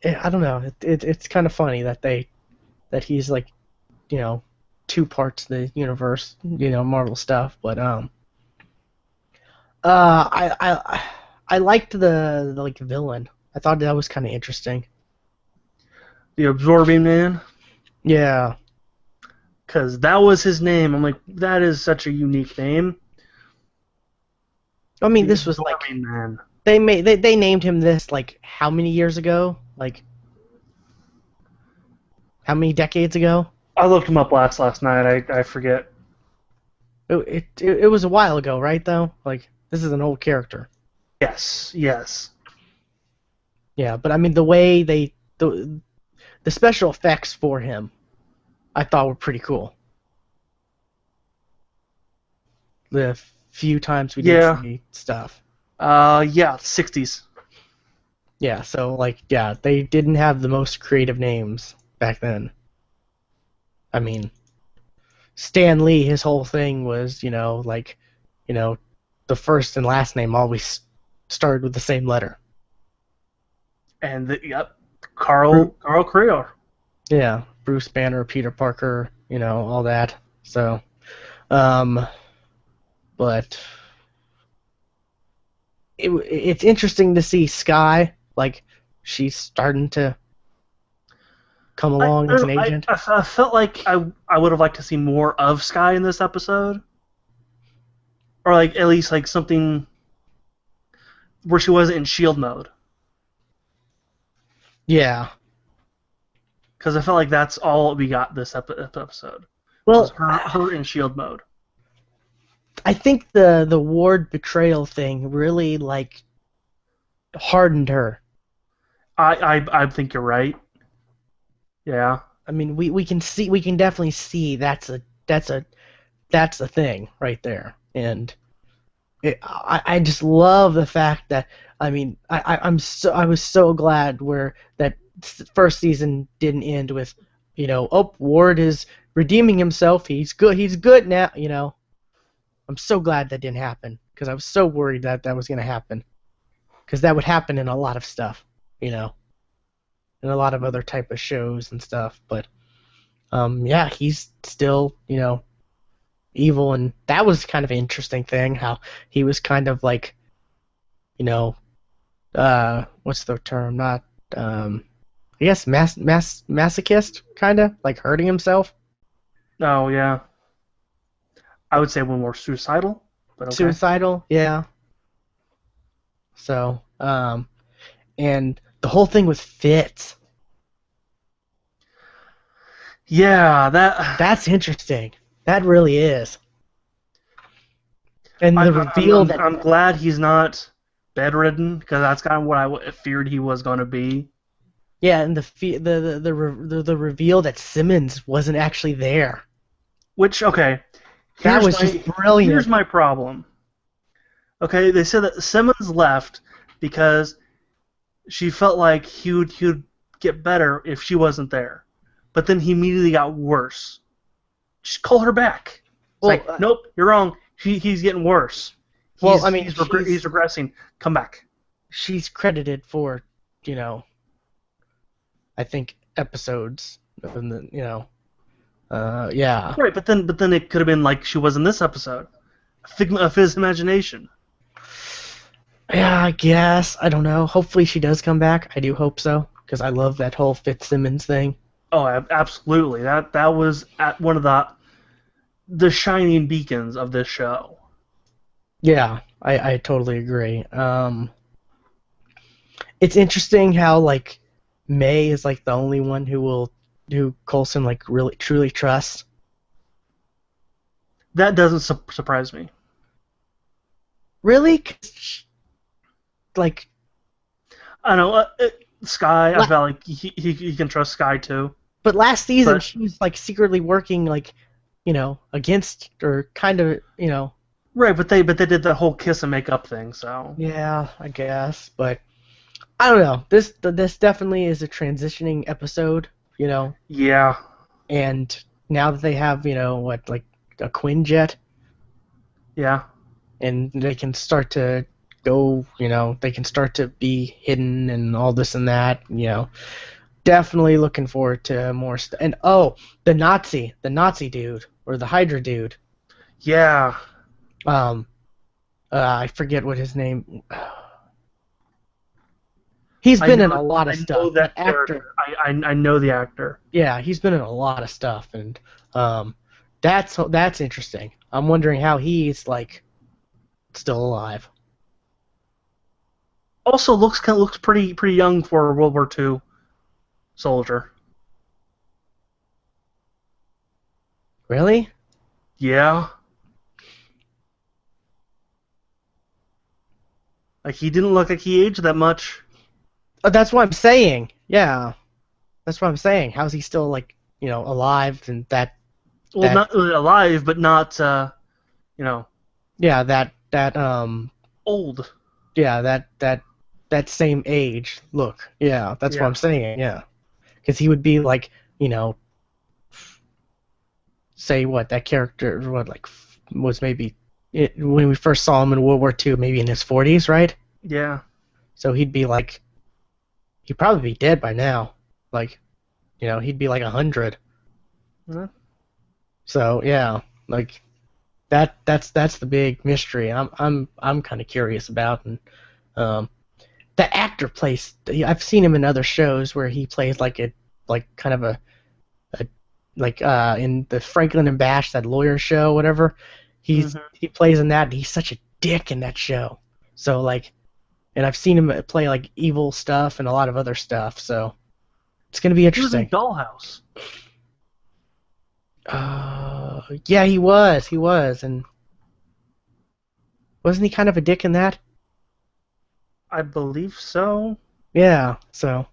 I don't know. It's kind of funny that he's like, two parts of the universe, Marvel stuff. But I liked the like villain. I thought that was kind of interesting. The Absorbing Man. Yeah. Because that was his name. I'm like, that is such a unique name. I mean, this was like Man. they named him this like how many years ago? Like how many decades ago? I looked him up last night. I forget. It was a while ago, right? Though, like this is an old character. Yes. Yeah, but I mean the way the special effects for him, I thought were pretty cool. The few times we did see stuff. 60s. Yeah, so like they didn't have the most creative names back then. I mean, Stan Lee, his whole thing was, the first and last name always started with the same letter. And Carl Creor. Yeah, Bruce Banner, Peter Parker, all that. So, but it's interesting to see Skye, like she's starting to come along as an agent. I felt like I would have liked to see more of Skye in this episode, or like at least like something where she wasn't in shield mode. Yeah. Because I felt like that's all we got this episode. Well, her in shield mode. I think the Ward betrayal thing really like hardened her. I think you're right. Yeah. I mean, we can definitely see that's a thing right there, and I just love the fact that I was so glad where that first season didn't end with Ward is redeeming himself, he's good now. I'm so glad that didn't happen because I was so worried that was going to happen, because that would happen in a lot of stuff, in a lot of other type of shows and stuff. But yeah, he's still, evil, and that was kind of an interesting thing, how he was kind of like, you know, what's the term? Not, I guess masochist, kind of like hurting himself. Oh yeah, I would say one more suicidal, but okay. Suicidal, yeah. So, and the whole thing with Fitz, Yeah, that. that's interesting. That really is. And the reveal that, I'm glad he's not bedridden because that's kind of what feared he was going to be. yeah, and the reveal that Simmons wasn't actually there. Which okay, That here's was just brilliant. here's my problem. Okay, they said that Simmons left because she felt like he would get better if she wasn't there, but then he immediately got worse. Just call her back. It's Well, like, nope, you're wrong. He's getting worse. well, I mean, He's regressing. Come back. she's credited for, you know, I think episodes, and the, yeah. Right, but then it could have been like she was in this episode. A figment of his imagination. Yeah, I guess. I don't know. Hopefully she does come back. I do hope so, because I love that whole Fitzsimmons thing. Oh, absolutely. That was at one of the shining beacons of this show. Yeah, I totally agree. It's interesting how, like, May is, like, the only one who Coulson, like, really, truly trusts. That doesn't surprise me. Really? 'Cause like, I know. Sky, I felt like he can trust Sky too. but last season But she was, like, secretly working, like, against, or kind of, right, but they did the whole kiss and make up thing. So yeah, I guess. But I don't know. This definitely is a transitioning episode, yeah, and now that they have, what, like, a Quinjet, yeah. and they can start to go, they can start to be hidden and all this and that, definitely looking forward to more stuff. And oh, the Nazi dude, or the Hydra dude. Yeah. I forget what his name. He's been in a lot of stuff. I know that actor. I know the actor. Yeah, he's been in a lot of stuff, and that's interesting. I'm wondering how he's, like, still alive. Also looks pretty young for a World War II soldier. Really? Yeah. Like he didn't look like he aged that much. Oh, that's what I'm saying. Yeah, that's what I'm saying. How's he still, like, alive, and that? Well, not really alive, but not Yeah, that old. Yeah, that same age look. Yeah, that's what I'm saying. Yeah, because he would be like, say what that character was maybe when we first saw him in World War II, maybe in his 40s, right? Yeah. So he'd probably be dead by now. Like, he'd be like 100. Yeah. So yeah, like that's the big mystery. I'm kind of curious about, and the actor plays. I've seen him in other shows where he plays like kind of a in the Franklin and Bash, that lawyer show, whatever. He plays in that, and he's such a dick in that show. So, like, and I've seen him play, like, evil stuff and a lot of other stuff. So it's gonna be interesting. He was in Dollhouse. Yeah, he was, and wasn't he kind of a dick in that? I believe so. Yeah, so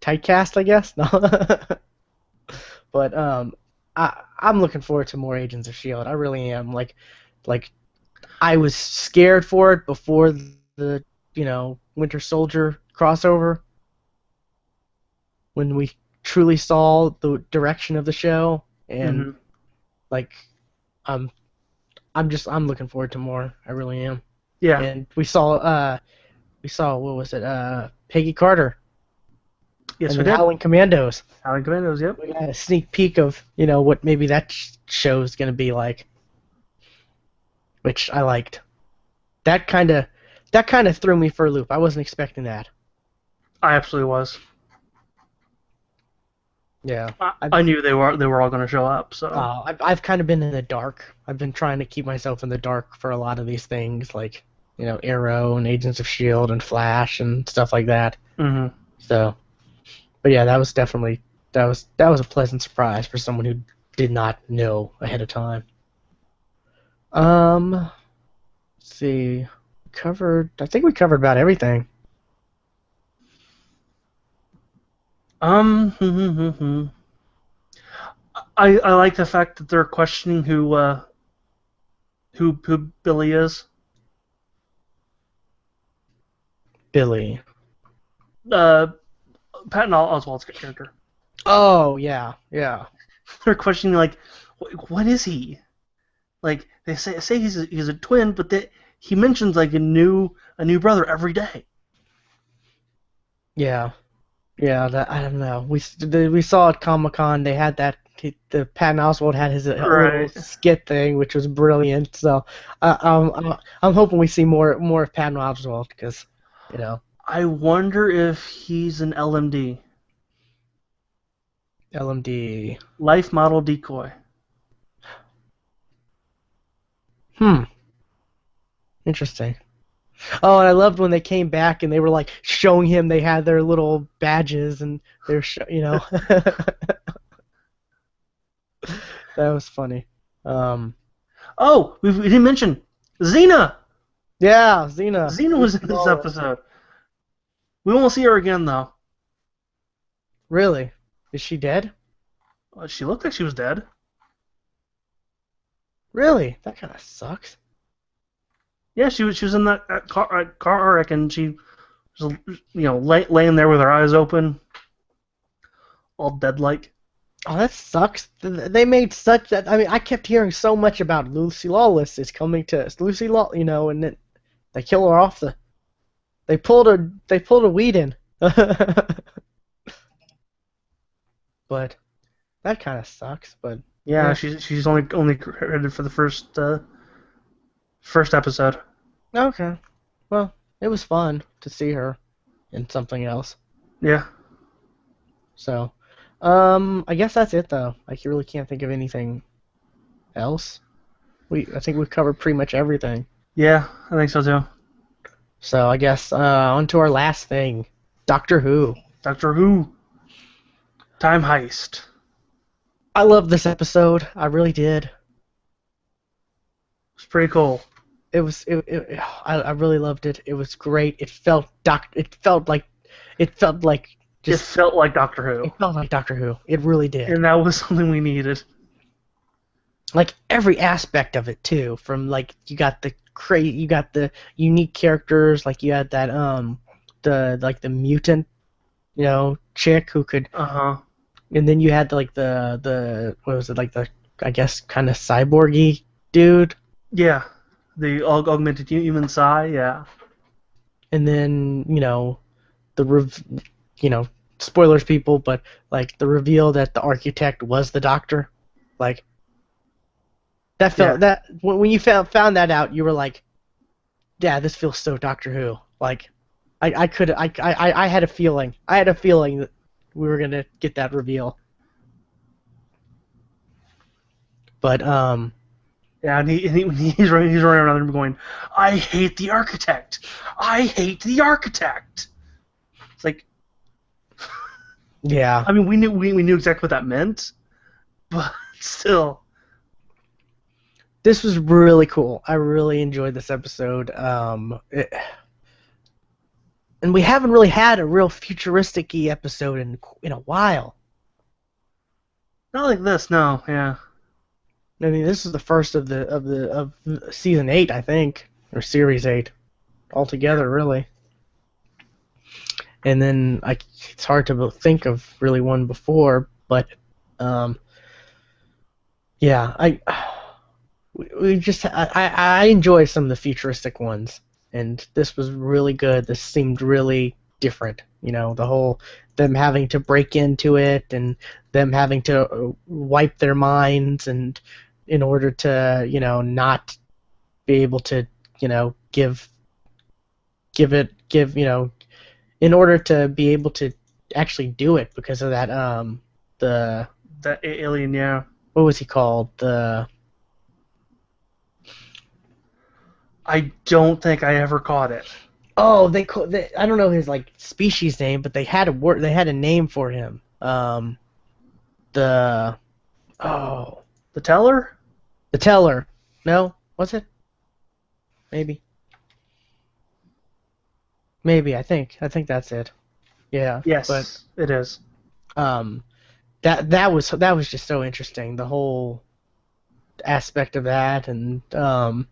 typecast, I guess. No, but I'm looking forward to more Agents of S.H.I.E.L.D. I really am. Like I was scared for it before the Winter Soldier crossover, when we truly saw the direction of the show, and like I'm looking forward to more. I really am. Yeah. And we saw what was it? Peggy Carter. Yes, and we then did. Howling Commandos. Howling Commandos, yep. We got a sneak peek of, what maybe that show is going to be like, which I liked. That kind of threw me for a loop. I wasn't expecting that. I absolutely was. Yeah. I knew they were all going to show up. So I've kind of been in the dark. I've been trying to keep myself in the dark for a lot of these things, like Arrow and Agents of Shield and Flash and stuff like that. Mm-hmm. So, but yeah, that was definitely that was a pleasant surprise for someone who did not know ahead of time. Let's see, I think we covered about everything. I like the fact that they're questioning who Billy is. Billy. Patton Oswalt's character. Oh yeah, yeah. They're questioning like, what is he? Like they say he's a twin, but he mentions like a new brother every day. Yeah. Yeah, I don't know. We saw at Comic-Con they had that the Patton Oswalt had his little skit thing, which was brilliant. So I'm hoping we see more of Patton Oswalt because I wonder if he's an LMD. LMD. Life model decoy. Interesting. Oh, and I loved when they came back and they were like showing him they had their little badges and they're that was funny. Oh, we didn't mention Xena. Yeah, Xena. Xena was in this episode. We won't see her again though. Really? Is she dead? She looked like she was dead. Really? That kind of sucks. Yeah, she was in that car wreck, and she was laying there with her eyes open, all dead-like. Oh, that sucks. They made such that. I mean, I kept hearing so much about Lucy Lawless is coming to Lucy Law, and then they kill her off the. They pulled a weed in. But that kind of sucks. But yeah, she's only credited for the first episode. Okay. Well, it was fun to see her in something else. Yeah. So, I guess that's it though. I really can't think of anything else. I think we've covered pretty much everything. Yeah, I think so too. So I guess on to our last thing, Doctor Who. Doctor Who. Time heist. I loved this episode. I really did. It's pretty cool. I really loved it. It was great. It felt like Doctor Who. It felt like Doctor Who. It really did. And that was something we needed. Like every aspect of it too. From like you got the unique characters. Like you had that the mutant, chick who could. And then you had like the what was it, like the, I guess, kind of cyborgy dude. Yeah. The augmented human Psy, yeah. And then, spoilers people, but like the reveal that the architect was the Doctor, like that felt that when you found that out, you were like, yeah, this feels so Doctor Who. Like I had a feeling. I had a feeling that we were gonna get that reveal. But yeah, and he's running around the room going, "I hate the architect. I hate the architect." It's like, yeah. I mean, we knew exactly what that meant, but still. This was really cool. I really enjoyed this episode. And we haven't really had a real futuristic-y episode in a while. Not like this, no. Yeah. I mean, this is the first of season 8, I think, or series 8, altogether, really. And then it's hard to think of really one before, but yeah, I enjoy some of the futuristic ones, and this was really good. This seemed really different, The whole them having to break into it and them having to wipe their minds and in order to not be able to give in order to be able to actually do it because of that the That alien, yeah. what was he called? I don't think I ever caught it. Oh, I don't know his like species name, but they had a word. They had a name for him. The oh The Teller? the teller. No, was it? Maybe. Maybe I think that's it. Yeah, Yes, but it is. um, that was just so interesting. The whole aspect of that and the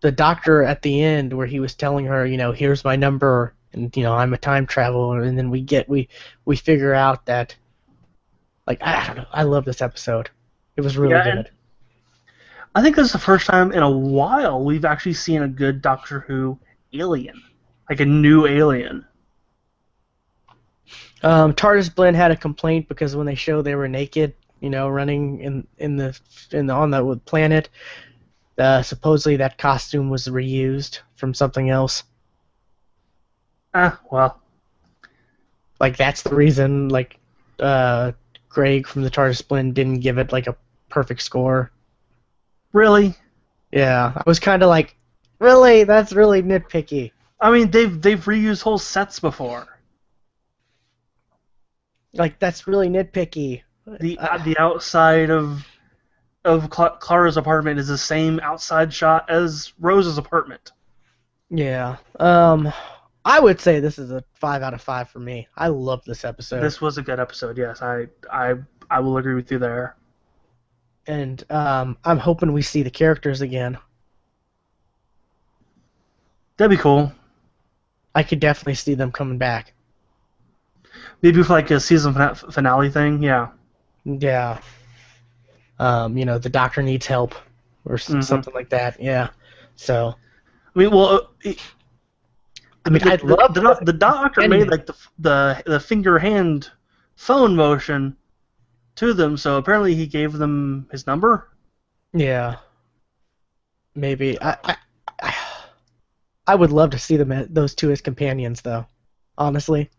the doctor at the end where he was telling her, here's my number and I'm a time traveler and then we figure out that like I don't know, I love this episode. It was really Yeah, and good. I think this is the first time in a while we've actually seen a good Doctor Who alien. Like a new alien. TARDIS Blend had a complaint because when they show they were naked, running on the planet, supposedly that costume was reused from something else. Ah, well. Like that's the reason. Like Greg from the TARDIS Blend didn't give it like a perfect score. Really? Yeah, I was kind of like, really? That's really nitpicky. I mean, they've reused whole sets before. Like that's really nitpicky. The outside of Clara's apartment is the same outside shot as Rose's apartment. Yeah. I would say this is a 5 out of 5 for me. I love this episode. This was a good episode. Yes, I will agree with you there. And I'm hoping we see the characters again. That'd be cool. I could definitely see them coming back. Maybe for like a season finale thing. Yeah. Yeah. The doctor needs help or something like that. Yeah. So. I mean, well, I'd love the doctor made like the finger hand phone motion to them, so apparently he gave them his number. Yeah. Maybe I would love to see those two as companions, though. Honestly,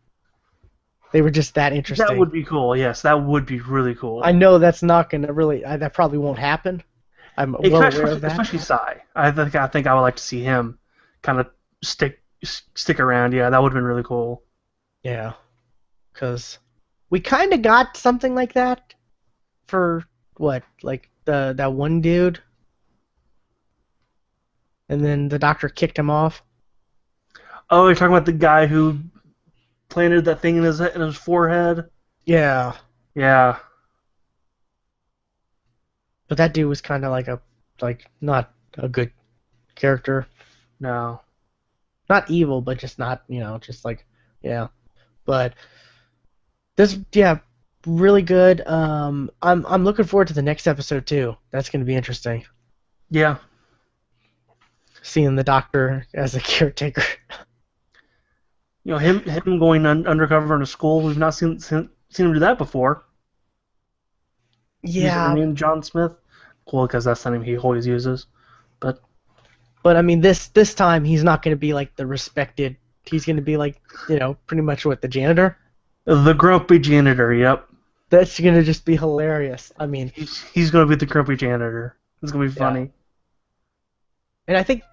they were just that interesting. That would be cool. Yes, that would be really cool. I know that's not gonna really. That probably won't happen. I'm well aware of that. Especially Sai. I think I would like to see him kind of stick around. Yeah, that would have been really cool. Yeah, because we kind of got something like that for what, like that one dude, and then the doctor kicked him off. Oh, you're talking about the guy who planted that thing in his forehead? Yeah. Yeah. But that dude was kind of like not a good character. No. Not evil, but just not, just like, yeah. But this, yeah, really good. I'm looking forward to the next episode too. That's going to be interesting. Yeah. Seeing the doctor as a caretaker. Him going undercover in a school. We've not seen him do that before. Yeah. Using the name John Smith. Cool, because that's the name he always uses. But I mean, this time he's not going to be like the respected. He's going to be like, pretty much what, the janitor. The grumpy janitor. Yep. That's going to just be hilarious. I mean, he's going to be the grumpy janitor. It's going to be funny. And I think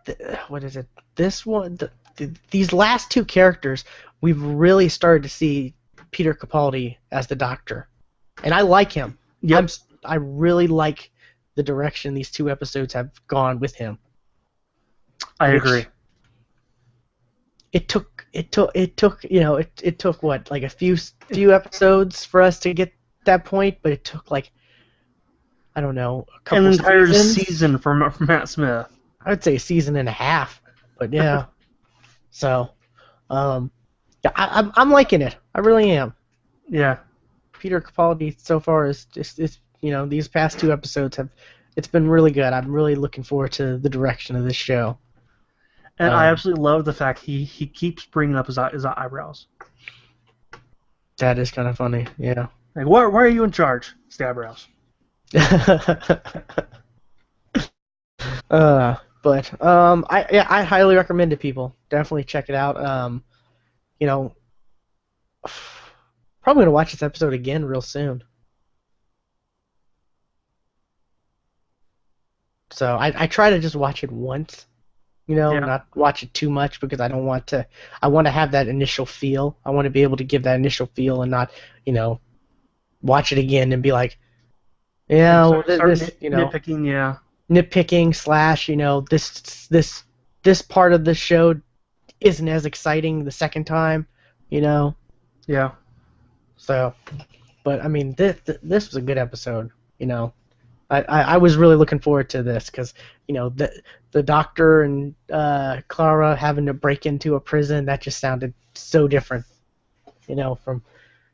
what is it? This one, these last two characters, we've really started to see Peter Capaldi as the Doctor, and I like him. Yep. I really like the direction these two episodes have gone with him. I agree. It took what, like a few episodes for us to get that point, but it took like, I don't know, a couple an entire seasons. Season for Matt Smith. I would say a season and a half, but yeah. So, yeah, I'm liking it. I really am. Yeah. Peter Capaldi so far is these past two episodes it's been really good. I'm really looking forward to the direction of this show. And I absolutely love the fact he keeps bringing up his eyebrows. That is kind of funny, yeah. Like, why are you in charge? It's the eyebrows. I highly recommend it, people. Definitely check it out. You know, probably gonna watch this episode again real soon. So I try to just watch it once, not watch it too much because I don't want to. I want to have that initial feel. I want to be able to give that initial feel and not, watch it again and be like, yeah, well, nitpicking, yeah. Nitpicking / this part of the show isn't as exciting the second time, Yeah. So, but I mean, this was a good episode, I was really looking forward to this because, the doctor and Clara having to break into a prison, that just sounded so different, and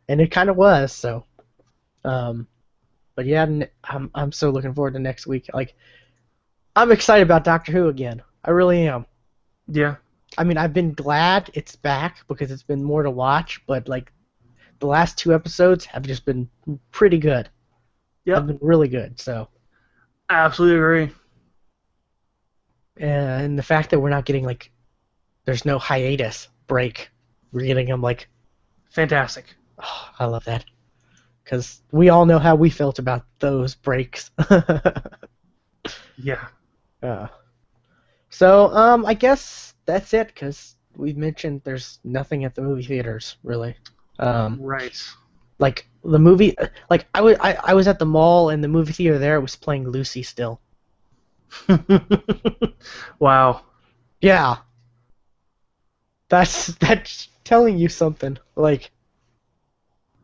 it kind of was, so. But yeah, I'm so looking forward to next week. Like, I'm excited about Doctor Who again. I really am. Yeah. I mean, I've been glad it's back because it's been more to watch, but like the last 2 episodes have just been pretty good. Yeah. Have been really good. So. I absolutely agree. And the fact that we're not getting there's no hiatus break. We're getting them fantastic. Oh, I love that. Because we all know how we felt about those breaks. Yeah. So, I guess that's it, because we've mentioned there's nothing at the movie theaters, really. Right. Like, the movie... I was at the mall, and the movie theater there was playing Lucy still. Wow. Yeah. That's telling you something.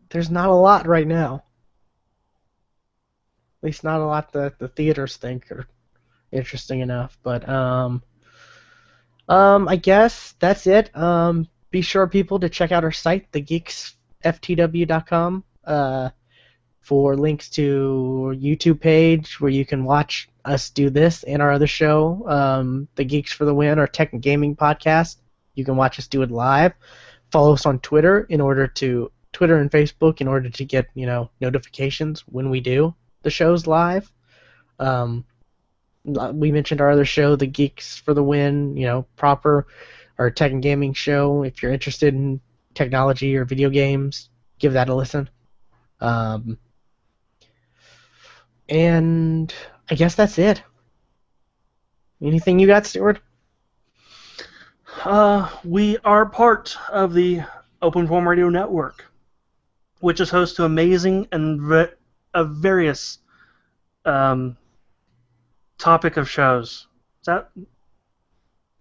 There's not a lot right now. At least not a lot that the theaters think are interesting enough. But I guess that's it. Be sure, people, to check out our site, thegeeksftw.com, for links to our YouTube page where you can watch us do this and our other show, The Geeks for the Win, our tech and gaming podcast. You can watch us do it live. Follow us on Twitter and Facebook in order to get, notifications when we do the shows live. We mentioned our other show, The Geeks for the Win, proper, our tech and gaming show. If you're interested in technology or video games, give that a listen. And I guess that's it. Anything you got, Stuart? We are part of the Open Form Radio Network, which is host to amazing and various topic of shows.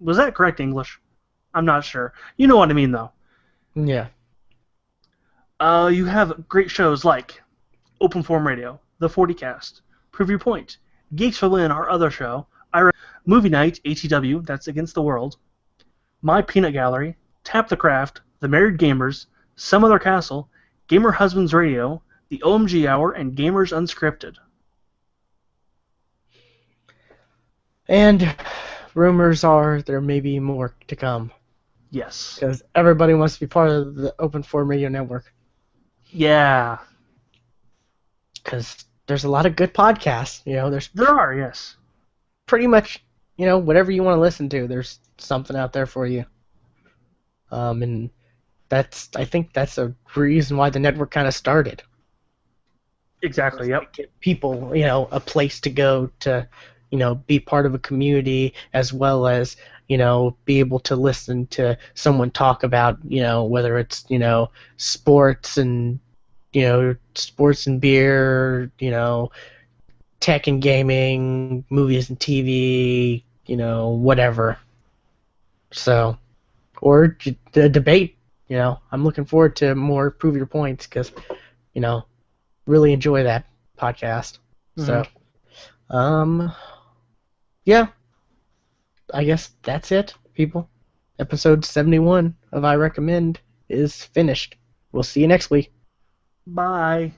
Was that correct English? I'm not sure. You know what I mean, though. Yeah. You have great shows like Open Form Radio, The 40Cast, Preview Point, Geeks for Win, our other show, Movie Night, ATW, that's Against the World, My Peanut Gallery, Tap the Craft, The Married Gamers, Some Other Castle, Gamer Husbands Radio, The OMG Hour, and Gamers Unscripted. And rumors are there may be more to come. Yes. Because everybody wants to be part of the Open Form Radio Network. Yeah. Because there's a lot of good podcasts. There are, yes. Pretty much, whatever you want to listen to, there's something out there for you. And I think that's a reason why the network kind of started. Exactly, yep. Give people, a place to go to, be part of a community, as well as, be able to listen to someone talk about, whether it's, sports and beer, tech and gaming, movies and TV, whatever. So, or the debate, I'm looking forward to more Prove Your Points because, really enjoy that podcast. Mm-hmm. So, yeah, I guess that's it, people. Episode 71 of I Recommend is finished. We'll see you next week. Bye.